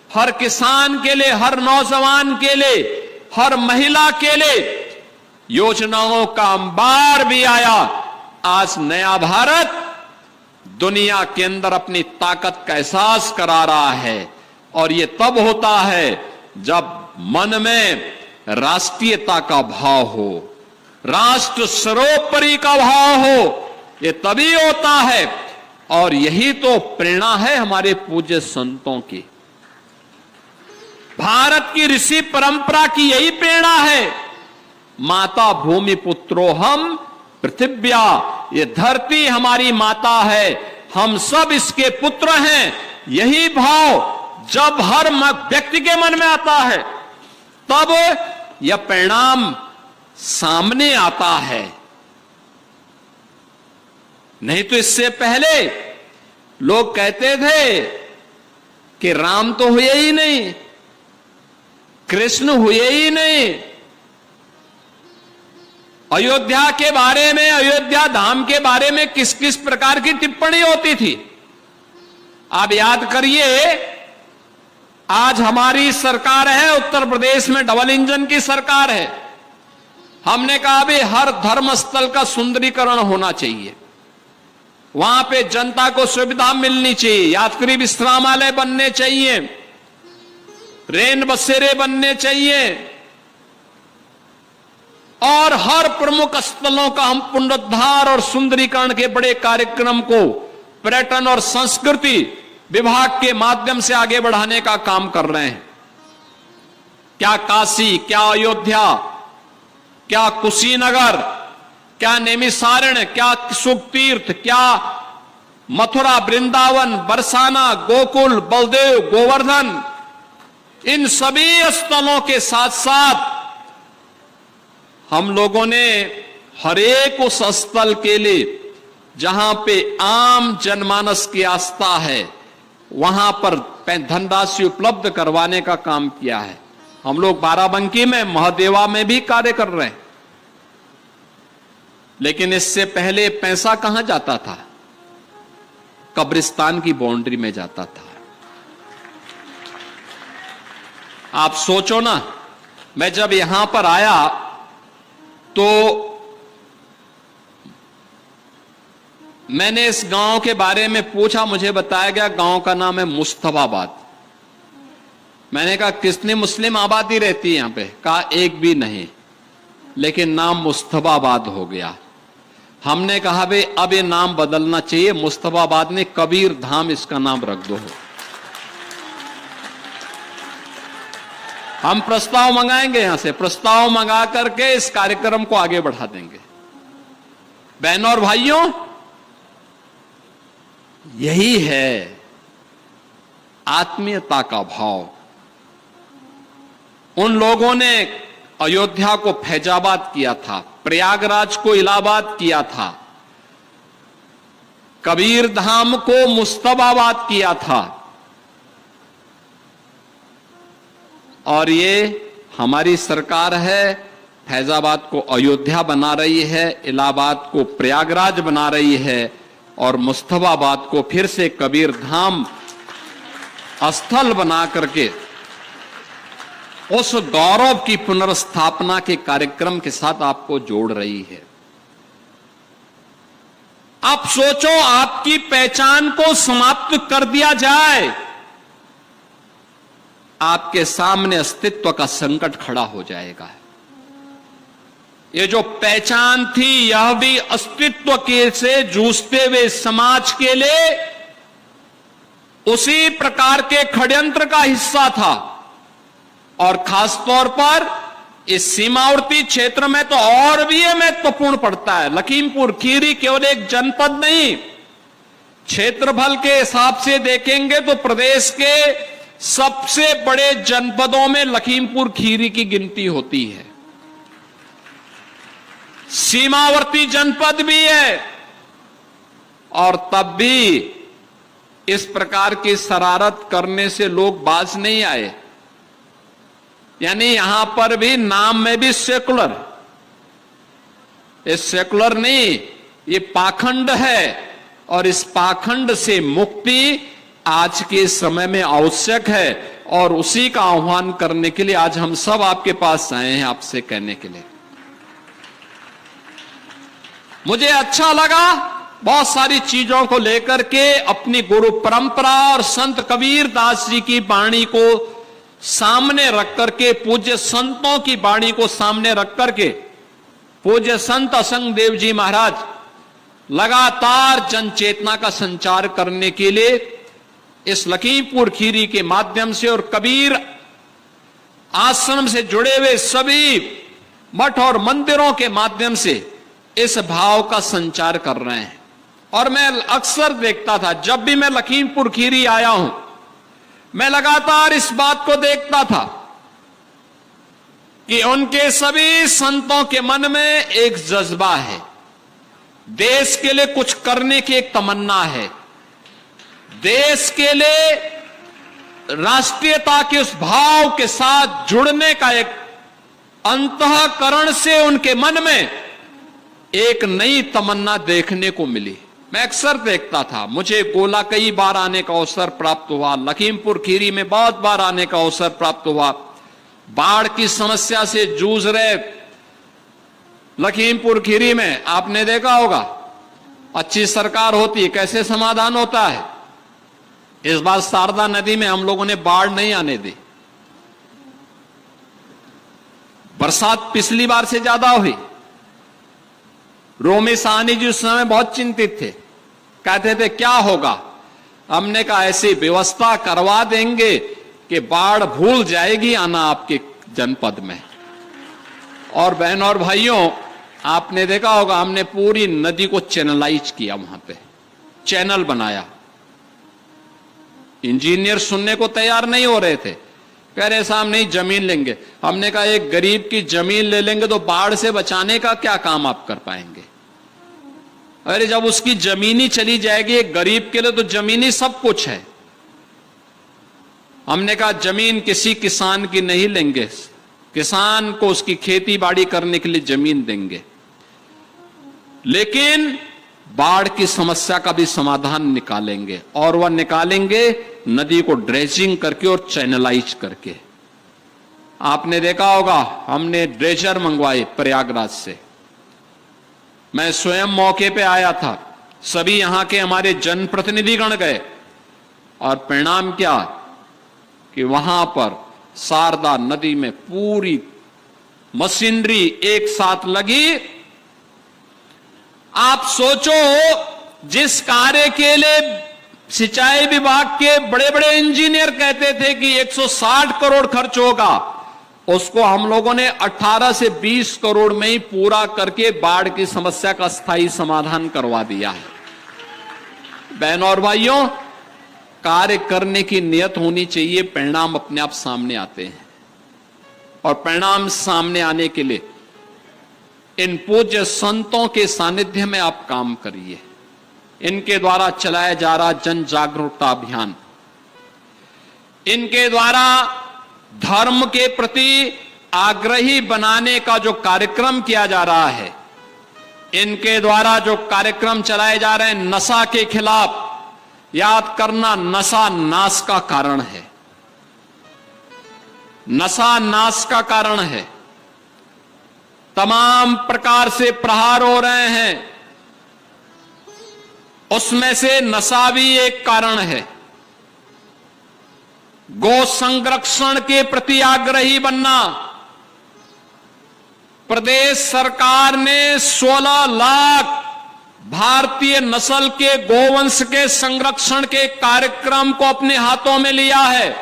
S1: हर किसान के लिए, हर नौजवान के लिए, हर महिला के लिए योजनाओं का अंबार भी आया। आज नया भारत दुनिया के अंदर अपनी ताकत का एहसास करा रहा है, और यह तब होता है जब मन में राष्ट्रीयता का भाव हो, राष्ट्र सर्वोपरि का भाव हो। ये तभी होता है, और यही तो प्रेरणा है हमारे पूज्य संतों की। भारत की ऋषि परंपरा की यही प्रेरणा है। माता भूमि पुत्रो हम पृथिव्या, ये धरती हमारी माता है, हम सब इसके पुत्र हैं। यही भाव जब हर व्यक्ति के मन में आता है, तब यह परिणाम सामने आता है। नहीं तो इससे पहले लोग कहते थे कि राम तो हुए ही नहीं, कृष्ण हुए ही नहीं। अयोध्या के बारे में, अयोध्या धाम के बारे में किस किस प्रकार की टिप्पणी होती थी। आप याद करिए, आज हमारी सरकार है, उत्तर प्रदेश में डबल इंजन की सरकार है। हमने कहा भी हर धर्म स्थल का सुंदरीकरण होना चाहिए, वहां पे जनता को सुविधा मिलनी चाहिए, यात्री विश्रामालय बनने चाहिए, रेन बसेरे बनने चाहिए, और हर प्रमुख स्थलों का हम पुनरुद्धार और सुंदरीकरण के बड़े कार्यक्रम को पर्यटन और संस्कृति विभाग के माध्यम से आगे बढ़ाने का काम कर रहे हैं। क्या काशी, क्या अयोध्या, क्या कुशीनगर, क्या नैमिषारण्य, क्या सुखतीर्थ, क्या मथुरा, वृंदावन, बरसाना, गोकुल, बलदेव, गोवर्धन, इन सभी स्थलों के साथ साथ हम लोगों ने हर एक उस स्थल के लिए जहां पे आम जनमानस की आस्था है, वहां पर धनराशि उपलब्ध करवाने का काम किया है। हम लोग बाराबंकी में, महादेवा में भी कार्य कर रहे हैं। लेकिन इससे पहले पैसा कहां जाता था? कब्रिस्तान की बाउंड्री में जाता था। आप सोचो ना, मैं जब यहां पर आया तो मैंने इस गांव के बारे में पूछा, मुझे बताया गया गांव का नाम है मुस्तफाबाद। मैंने कहा कितनी मुस्लिम आबादी रहती है यहां पे? कहा एक भी नहीं, लेकिन नाम मुस्तफाबाद हो गया। हमने कहा भाई अब ये नाम बदलना चाहिए, मुस्तफाबाद ने कबीर धाम इसका नाम रख दो। हम प्रस्ताव मंगाएंगे, यहां से प्रस्ताव मंगा करके इस कार्यक्रम को आगे बढ़ा देंगे। बहनों और भाइयों, यही है आत्मीयता का भाव। उन लोगों ने अयोध्या को फैजाबाद किया था, प्रयागराज को इलाहाबाद किया था, कबीर धाम को मुस्तफाबाद किया था, और ये हमारी सरकार है फैजाबाद को अयोध्या बना रही है, इलाहाबाद को प्रयागराज बना रही है और मुस्तफाबाद को फिर से कबीर धाम स्थल बना करके उस गौरव की पुनर्स्थापना के कार्यक्रम के साथ आपको जोड़ रही है। आप सोचो, आपकी पहचान को समाप्त कर दिया जाए, आपके सामने अस्तित्व का संकट खड़ा हो जाएगा। ये जो पहचान थी, यह भी अस्तित्व के से जूझते हुए समाज के लिए उसी प्रकार के षड्यंत्र का हिस्सा था। और खासतौर पर इस सीमावर्ती क्षेत्र में तो और भी ये महत्वपूर्ण पड़ता है। लखीमपुर खीरी केवल एक जनपद नहीं, क्षेत्रफल के हिसाब से देखेंगे तो प्रदेश के सबसे बड़े जनपदों में लखीमपुर खीरी की गिनती होती है। सीमावर्ती जनपद भी है और तब भी इस प्रकार की शरारत करने से लोग बाज नहीं आए। यानी यहां पर भी नाम में भी सेकुलर, ये सेकुलर नहीं, ये पाखंड है और इस पाखंड से मुक्ति आज के समय में आवश्यक है और उसी का आह्वान करने के लिए आज हम सब आपके पास आए हैं, आपसे कहने के लिए। मुझे अच्छा लगा बहुत सारी चीजों को लेकर के अपनी गुरु परंपरा और संत कबीर दास जी की वाणी को सामने रख करके, पूज्य संतों की वाणी को सामने रख करके, पूज्य संत असंग देव जी महाराज लगातार जन चेतना का संचार करने के लिए इस लखीमपुर खीरी के माध्यम से और कबीर आश्रम से जुड़े हुए सभी मठ और मंदिरों के माध्यम से इस भाव का संचार कर रहे हैं। और मैं अक्सर देखता था, जब भी मैं लखीमपुर खीरी आया हूं, मैं लगातार इस बात को देखता था कि उनके सभी संतों के मन में एक जज्बा है, देश के लिए कुछ करने की एक तमन्ना है, देश के लिए राष्ट्रीयता के उस भाव के साथ जुड़ने का एक अंतःकरण से उनके मन में एक नई तमन्ना देखने को मिली। मैं अक्सर देखता था, मुझे गोला कई बार आने का अवसर प्राप्त हुआ, लखीमपुर खीरी में बहुत बार आने का अवसर प्राप्त हुआ। बाढ़ की समस्या से जूझ रहे लखीमपुर खीरी में आपने देखा होगा, अच्छी सरकार होती है कैसे समाधान होता है। इस बार शारदा नदी में हम लोगों ने बाढ़ नहीं आने दी, बरसात पिछली बार से ज्यादा हुई। रोमी साहनी जी उस समय बहुत चिंतित थे, कहते थे क्या होगा। हमने कहा ऐसी व्यवस्था करवा देंगे कि बाढ़ भूल जाएगी आना आपके जनपद में। और बहनों और भाइयों, आपने देखा होगा हमने पूरी नदी को चैनलाइज किया, वहां पे चैनल बनाया। इंजीनियर सुनने को तैयार नहीं हो रहे थे, कह रहे साहब नहीं जमीन लेंगे। हमने कहा एक गरीब की जमीन ले लेंगे तो बाढ़ से बचाने का क्या काम आप कर पाएंगे। अरे जब उसकी जमीन ही चली जाएगी, एक गरीब के लिए तो जमीन ही सब कुछ है। हमने कहा जमीन किसी किसान की नहीं लेंगे, किसान को उसकी खेती बाड़ी करने के लिए जमीन देंगे, लेकिन बाढ़ की समस्या का भी समाधान निकालेंगे। और वह निकालेंगे नदी को ड्रेजिंग करके और चैनलाइज करके। आपने देखा होगा हमने ड्रेजर मंगवाए प्रयागराज से, मैं स्वयं मौके पे आया था, सभी यहां के हमारे जनप्रतिनिधिगण गए और परिणाम क्या कि वहां पर शारदा नदी में पूरी मशीनरी एक साथ लगी। आप सोचो, जिस कार्य के लिए सिंचाई विभाग के बड़े बड़े इंजीनियर कहते थे कि 160 करोड़ खर्च होगा, उसको हम लोगों ने 18 से 20 करोड़ में ही पूरा करके बाढ़ की समस्या का स्थायी समाधान करवा दिया है। बहनों और भाइयों, कार्य करने की नियत होनी चाहिए, परिणाम अपने आप सामने आते हैं। और परिणाम सामने आने के लिए इन पूज्य संतों के सानिध्य में आप काम करिए। इनके द्वारा चलाया जा रहा जन जागरूकता अभियान, इनके द्वारा धर्म के प्रति आग्रही बनाने का जो कार्यक्रम किया जा रहा है, इनके द्वारा जो कार्यक्रम चलाए जा रहे हैं नशा के खिलाफ, याद करना नशा नाश का कारण है। नशा नाश का कारण है। तमाम प्रकार से प्रहार हो रहे हैं, उसमें से नशा भी एक कारण है। गौ संरक्षण के प्रति आग्रही बनना। प्रदेश सरकार ने 16 लाख भारतीय नस्ल के गोवंश के संरक्षण के कार्यक्रम को अपने हाथों में लिया है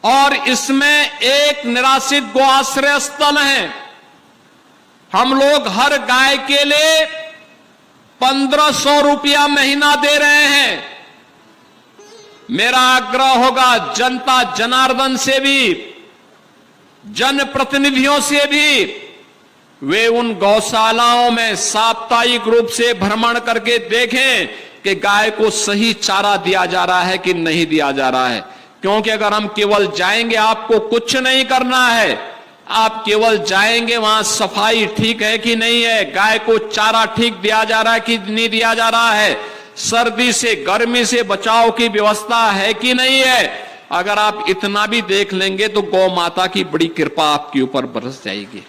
S1: और इसमें एक निराश्रित गो आश्रय स्थल है। हम लोग हर गाय के लिए 1500 रुपया महीना दे रहे हैं। मेरा आग्रह होगा जनता जनार्दन से भी, जनप्रतिनिधियों से भी, वे उन गौशालाओं में साप्ताहिक रूप से भ्रमण करके देखें कि गाय को सही चारा दिया जा रहा है कि नहीं दिया जा रहा है। क्योंकि अगर हम केवल जाएंगे, आपको कुछ नहीं करना है, आप केवल जाएंगे वहां सफाई ठीक है कि नहीं है, गाय को चारा ठीक दिया जा रहा है कि नहीं दिया जा रहा है, सर्दी से गर्मी से बचाव की व्यवस्था है कि नहीं है, अगर आप इतना भी देख लेंगे तो गौ माता की बड़ी कृपा आपके ऊपर बरस जाएगी,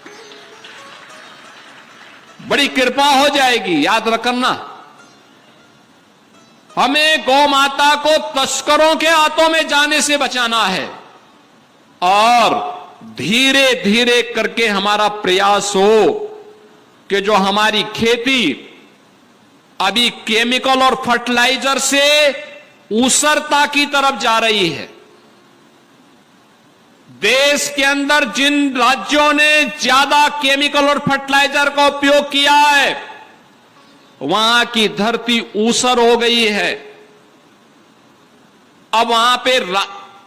S1: बड़ी कृपा हो जाएगी। याद रखना, हमें गौ माता को तस्करों के हाथों में जाने से बचाना है और धीरे धीरे करके हमारा प्रयास हो कि जो हमारी खेती अभी केमिकल और फर्टिलाइजर से ऊसरता की तरफ जा रही है, देश के अंदर जिन राज्यों ने ज्यादा केमिकल और फर्टिलाइजर का उपयोग किया है, वहां की धरती ऊसर हो गई है। अब वहां पे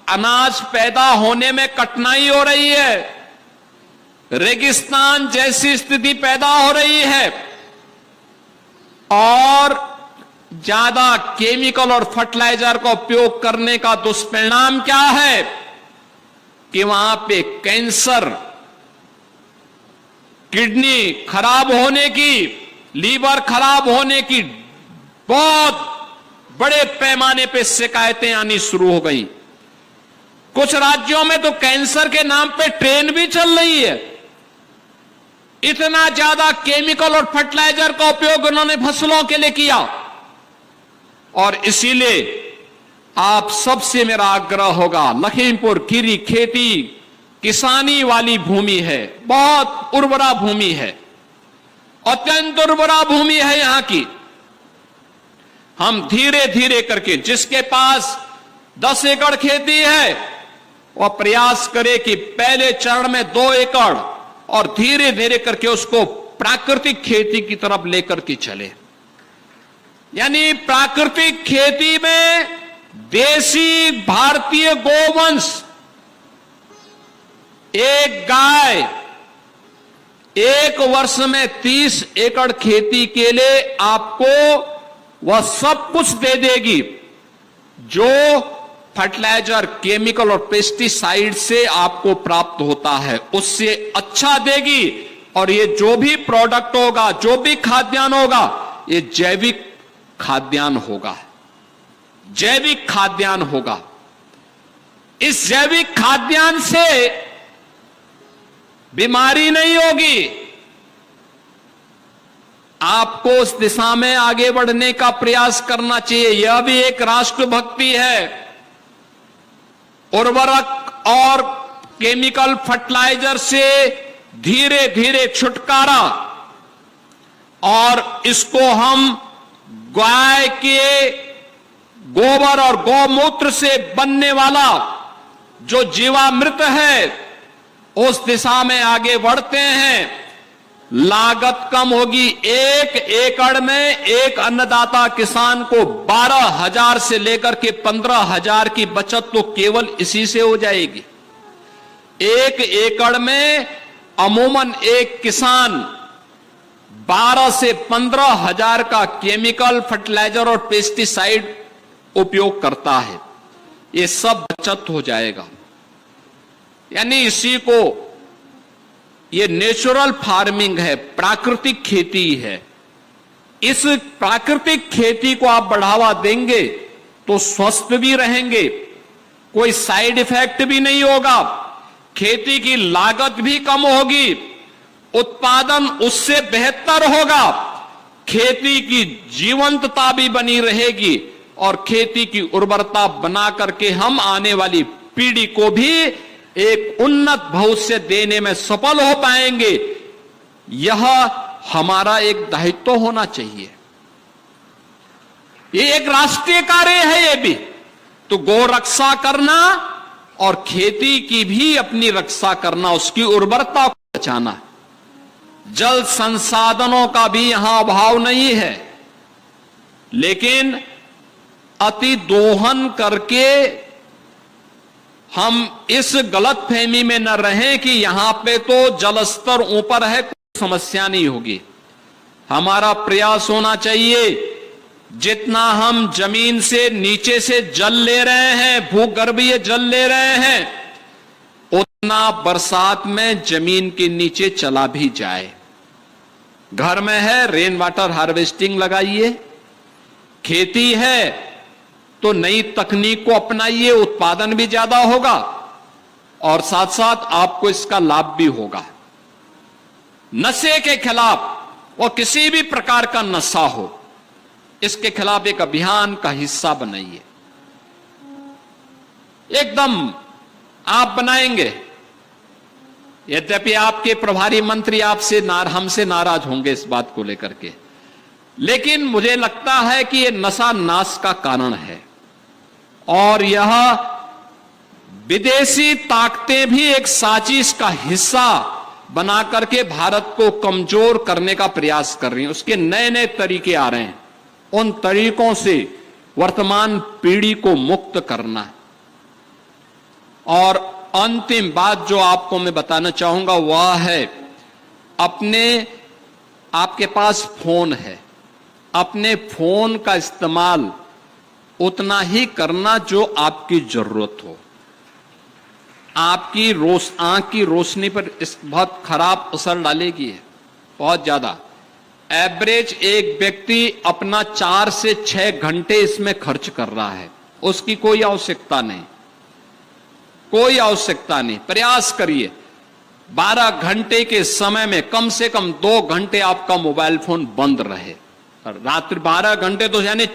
S1: अनाज पैदा होने में कठिनाई हो रही है, रेगिस्तान जैसी स्थिति पैदा हो रही है और ज्यादा केमिकल और फर्टिलाइजर का उपयोग करने का दुष्परिणाम क्या है कि वहां पे कैंसर, किडनी खराब होने की, लीवर खराब होने की बहुत बड़े पैमाने पे शिकायतें आनी शुरू हो गई। कुछ राज्यों में तो कैंसर के नाम पे ट्रेन भी चल रही है। इतना ज्यादा केमिकल और फर्टिलाइजर का उपयोग उन्होंने फसलों के लिए किया और इसीलिए आप सबसे मेरा आग्रह होगा, लखीमपुर खीरी खेती किसानी वाली भूमि है, बहुत उर्वरा भूमि है, अत्यंत उर्वरा भूमि है यहां की। हम धीरे धीरे करके, जिसके पास 10 एकड़ खेती है वह प्रयास करे कि पहले चरण में 2 एकड़ और धीरे धीरे करके उसको प्राकृतिक खेती की तरफ लेकर के चले। यानी प्राकृतिक खेती में देसी भारतीय गोवंश, एक गाय 1 वर्ष में 30 एकड़ खेती के लिए आपको वह सब कुछ दे देगी जो फर्टिलाइजर, केमिकल और पेस्टिसाइड से आपको प्राप्त होता है, उससे अच्छा देगी। और ये जो भी प्रोडक्ट होगा, जो भी खाद्यान्न होगा, ये जैविक खाद्यान्न होगा, जैविक खाद्यान्न होगा। इस जैविक खाद्यान्न से बीमारी नहीं होगी। आपको उस दिशा में आगे बढ़ने का प्रयास करना चाहिए। यह भी एक राष्ट्रभक्ति है। उर्वरक और केमिकल फर्टिलाइजर से धीरे धीरे छुटकारा, और इसको हम गाय के गोबर और गौमूत्र से बनने वाला जो जीवामृत है उस दिशा में आगे बढ़ते हैं। लागत कम होगी। 1 एकड़ में एक अन्नदाता किसान को 12,000 से लेकर के 15,000 की बचत तो केवल इसी से हो जाएगी। 1 एकड़ में अमूमन एक किसान 12 से 15,000 का केमिकल फर्टिलाइजर और पेस्टिसाइड उपयोग करता है। ये सब बचत हो जाएगा। यानी इसी को ये नेचुरल फार्मिंग है, प्राकृतिक खेती है। इस प्राकृतिक खेती को आप बढ़ावा देंगे तो स्वस्थ भी रहेंगे, कोई साइड इफेक्ट भी नहीं होगा, खेती की लागत भी कम होगी, उत्पादन उससे बेहतर होगा, खेती की जीवंतता भी बनी रहेगी और खेती की उर्वरता बना करके हम आने वाली पीढ़ी को भी एक उन्नत भविष्य देने में सफल हो पाएंगे। यह हमारा एक दायित्व होना चाहिए। ये एक राष्ट्रीय कार्य है। ये भी तो गौ रक्षा करना और खेती की भी अपनी रक्षा करना, उसकी उर्वरता को बचाना। जल संसाधनों का भी यहां अभाव नहीं है, लेकिन अति दोहन करके हम इस गलतफहमी में न रहें कि यहां पे तो जल स्तर ऊपर है, कोई समस्या नहीं होगी। हमारा प्रयास होना चाहिए, जितना हम जमीन से नीचे से जल ले रहे हैं, भूगर्भीय जल ले रहे हैं, उतना बरसात में जमीन के नीचे चला भी जाए। घर में है, रेन वाटर हार्वेस्टिंग लगाइए, खेती है तो नई तकनीक को अपनाइए, उत्पादन भी ज्यादा होगा और साथ साथ आपको इसका लाभ भी होगा। नशे के खिलाफ, और किसी भी प्रकार का नशा हो, इसके खिलाफ एक अभियान का हिस्सा बनाइए। एकदम आप बनाएंगे, यद्यपि आपके प्रभारी मंत्री आपसे हमसे नाराज होंगे इस बात को लेकर के, लेकिन मुझे लगता है कि यह नशा नाश का कारण है और यह विदेशी ताकतें भी एक साजिश का हिस्सा बना करके भारत को कमजोर करने का प्रयास कर रही हैं। उसके नए नए तरीके आ रहे हैं, उन तरीकों से वर्तमान पीढ़ी को मुक्त करना है। और अंतिम बात जो आपको मैं बताना चाहूंगा वह है, आपके पास फोन है, अपने फोन का इस्तेमाल उतना ही करना जो आपकी जरूरत हो। आपकी आंख की रोशनी पर इस बहुत खराब असर डालेगी है, बहुत ज्यादा। एवरेज एक व्यक्ति अपना 4 से 6 घंटे इसमें खर्च कर रहा है, उसकी कोई आवश्यकता नहीं, कोई आवश्यकता नहीं। प्रयास करिए 12 घंटे के समय में कम से कम 2 घंटे आपका मोबाइल फोन बंद रहे। रात्रि 12 घंटे तो यानी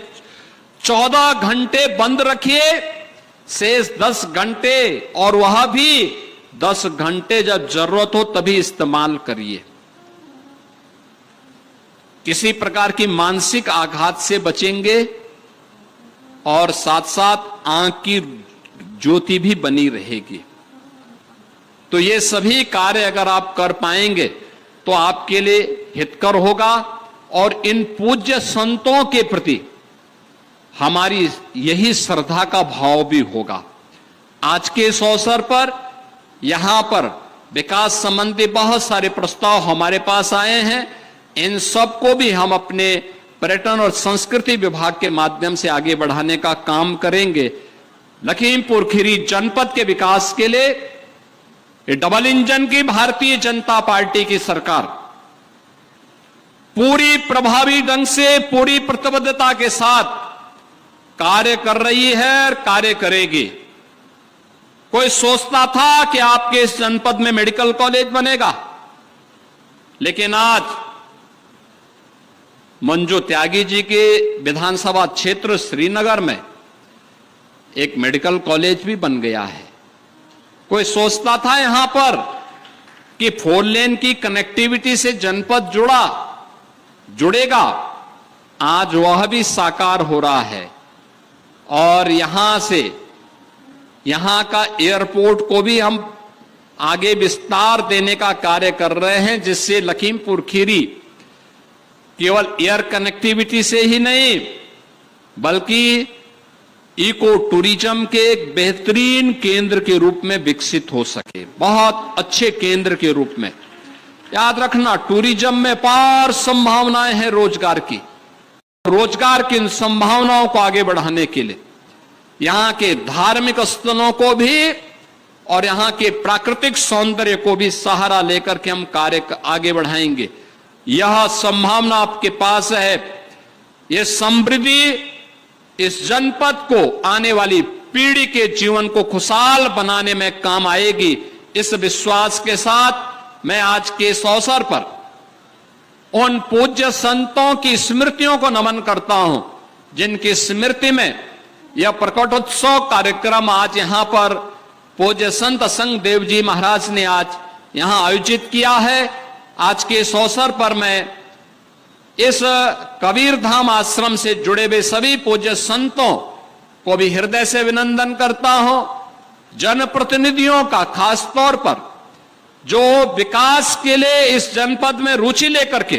S1: 14 घंटे बंद रखिए, शेष 10 घंटे, और वह भी 10 घंटे जब जरूरत हो तभी इस्तेमाल करिए। किसी प्रकार की मानसिक आघात से बचेंगे और साथ साथ आंख की ज्योति भी बनी रहेगी। तो ये सभी कार्य अगर आप कर पाएंगे तो आपके लिए हितकर होगा और इन पूज्य संतों के प्रति हमारी यही श्रद्धा का भाव भी होगा। आज के इस अवसर पर यहां पर विकास संबंधी बहुत सारे प्रस्ताव हमारे पास आए हैं, इन सब को भी हम अपने पर्यटन और संस्कृति विभाग के माध्यम से आगे बढ़ाने का काम करेंगे। लखीमपुर खीरी जनपद के विकास के लिए डबल इंजन की भारतीय जनता पार्टी की सरकार पूरी प्रभावी ढंग से, पूरी प्रतिबद्धता के साथ कार्य कर रही है और कार्य करेगी। कोई सोचता था कि आपके इस जनपद में मेडिकल कॉलेज बनेगा, लेकिन आज मंजू त्यागी जी के विधानसभा क्षेत्र श्रीनगर में एक मेडिकल कॉलेज भी बन गया है। कोई सोचता था यहां पर कि 4 लेन की कनेक्टिविटी से जनपद जुड़ेगा, आज वह भी साकार हो रहा है और यहां से यहां का एयरपोर्ट को भी हम आगे विस्तार देने का कार्य कर रहे हैं, जिससे लखीमपुर खीरी केवल एयर कनेक्टिविटी से ही नहीं बल्कि इको टूरिज्म के एक बेहतरीन केंद्र के रूप में विकसित हो सके, बहुत अच्छे केंद्र के रूप में। याद रखना, टूरिज्म में अपार संभावनाएं हैं रोजगार की। रोजगार की इन संभावनाओं को आगे बढ़ाने के लिए यहां के धार्मिक स्थलों को भी और यहां के प्राकृतिक सौंदर्य को भी सहारा लेकर के हम कार्य आगे बढ़ाएंगे। यह संभावना आपके पास है। यह समृद्धि इस जनपद को आने वाली पीढ़ी के जीवन को खुशहाल बनाने में काम आएगी। इस विश्वास के साथ मैं आज के इस अवसर पर उन पूज्य संतों की स्मृतियों को नमन करता हूं, जिनकी स्मृति में यह प्रकटोत्सव कार्यक्रम आज यहां पर पूज्य संत असंग देव जी महाराज ने आज यहां आयोजित किया है। आज के इस अवसर पर मैं इस कबीरधाम आश्रम से जुड़े हुए सभी पूज्य संतों को भी हृदय से अभिनंदन करता हूं। जनप्रतिनिधियों का खास तौर पर जो विकास के लिए इस जनपद में रुचि लेकर के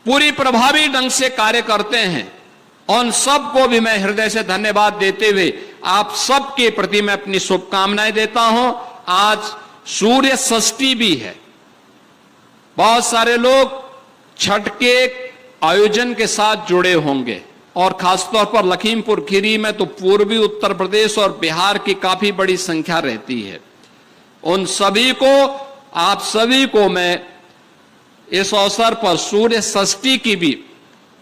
S1: पूरी प्रभावी ढंग से कार्य करते हैं, उन सबको भी मैं हृदय से धन्यवाद देते हुए आप सबके प्रति मैं अपनी शुभकामनाएं देता हूं। आज सूर्य षष्ठी भी है। बहुत सारे लोग छठ के आयोजन के साथ जुड़े होंगे और खासतौर पर लखीमपुर खीरी में तो पूर्वी उत्तर प्रदेश और बिहार की काफी बड़ी संख्या रहती है। उन सभी को, आप सभी को मैं इस अवसर पर सूर्य षष्ठी की भी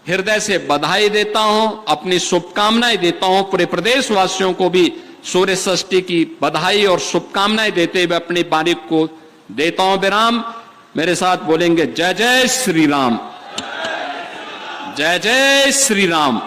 S1: हृदय से बधाई देता हूं, अपनी शुभकामनाएं देता हूं। पूरे प्रदेशवासियों को भी सूर्य षष्ठी की बधाई और शुभकामनाएं देते हुए अपनी बारीक को देता हूं विराम। मेरे साथ बोलेंगे जय जय श्री राम, जय जय श्री राम।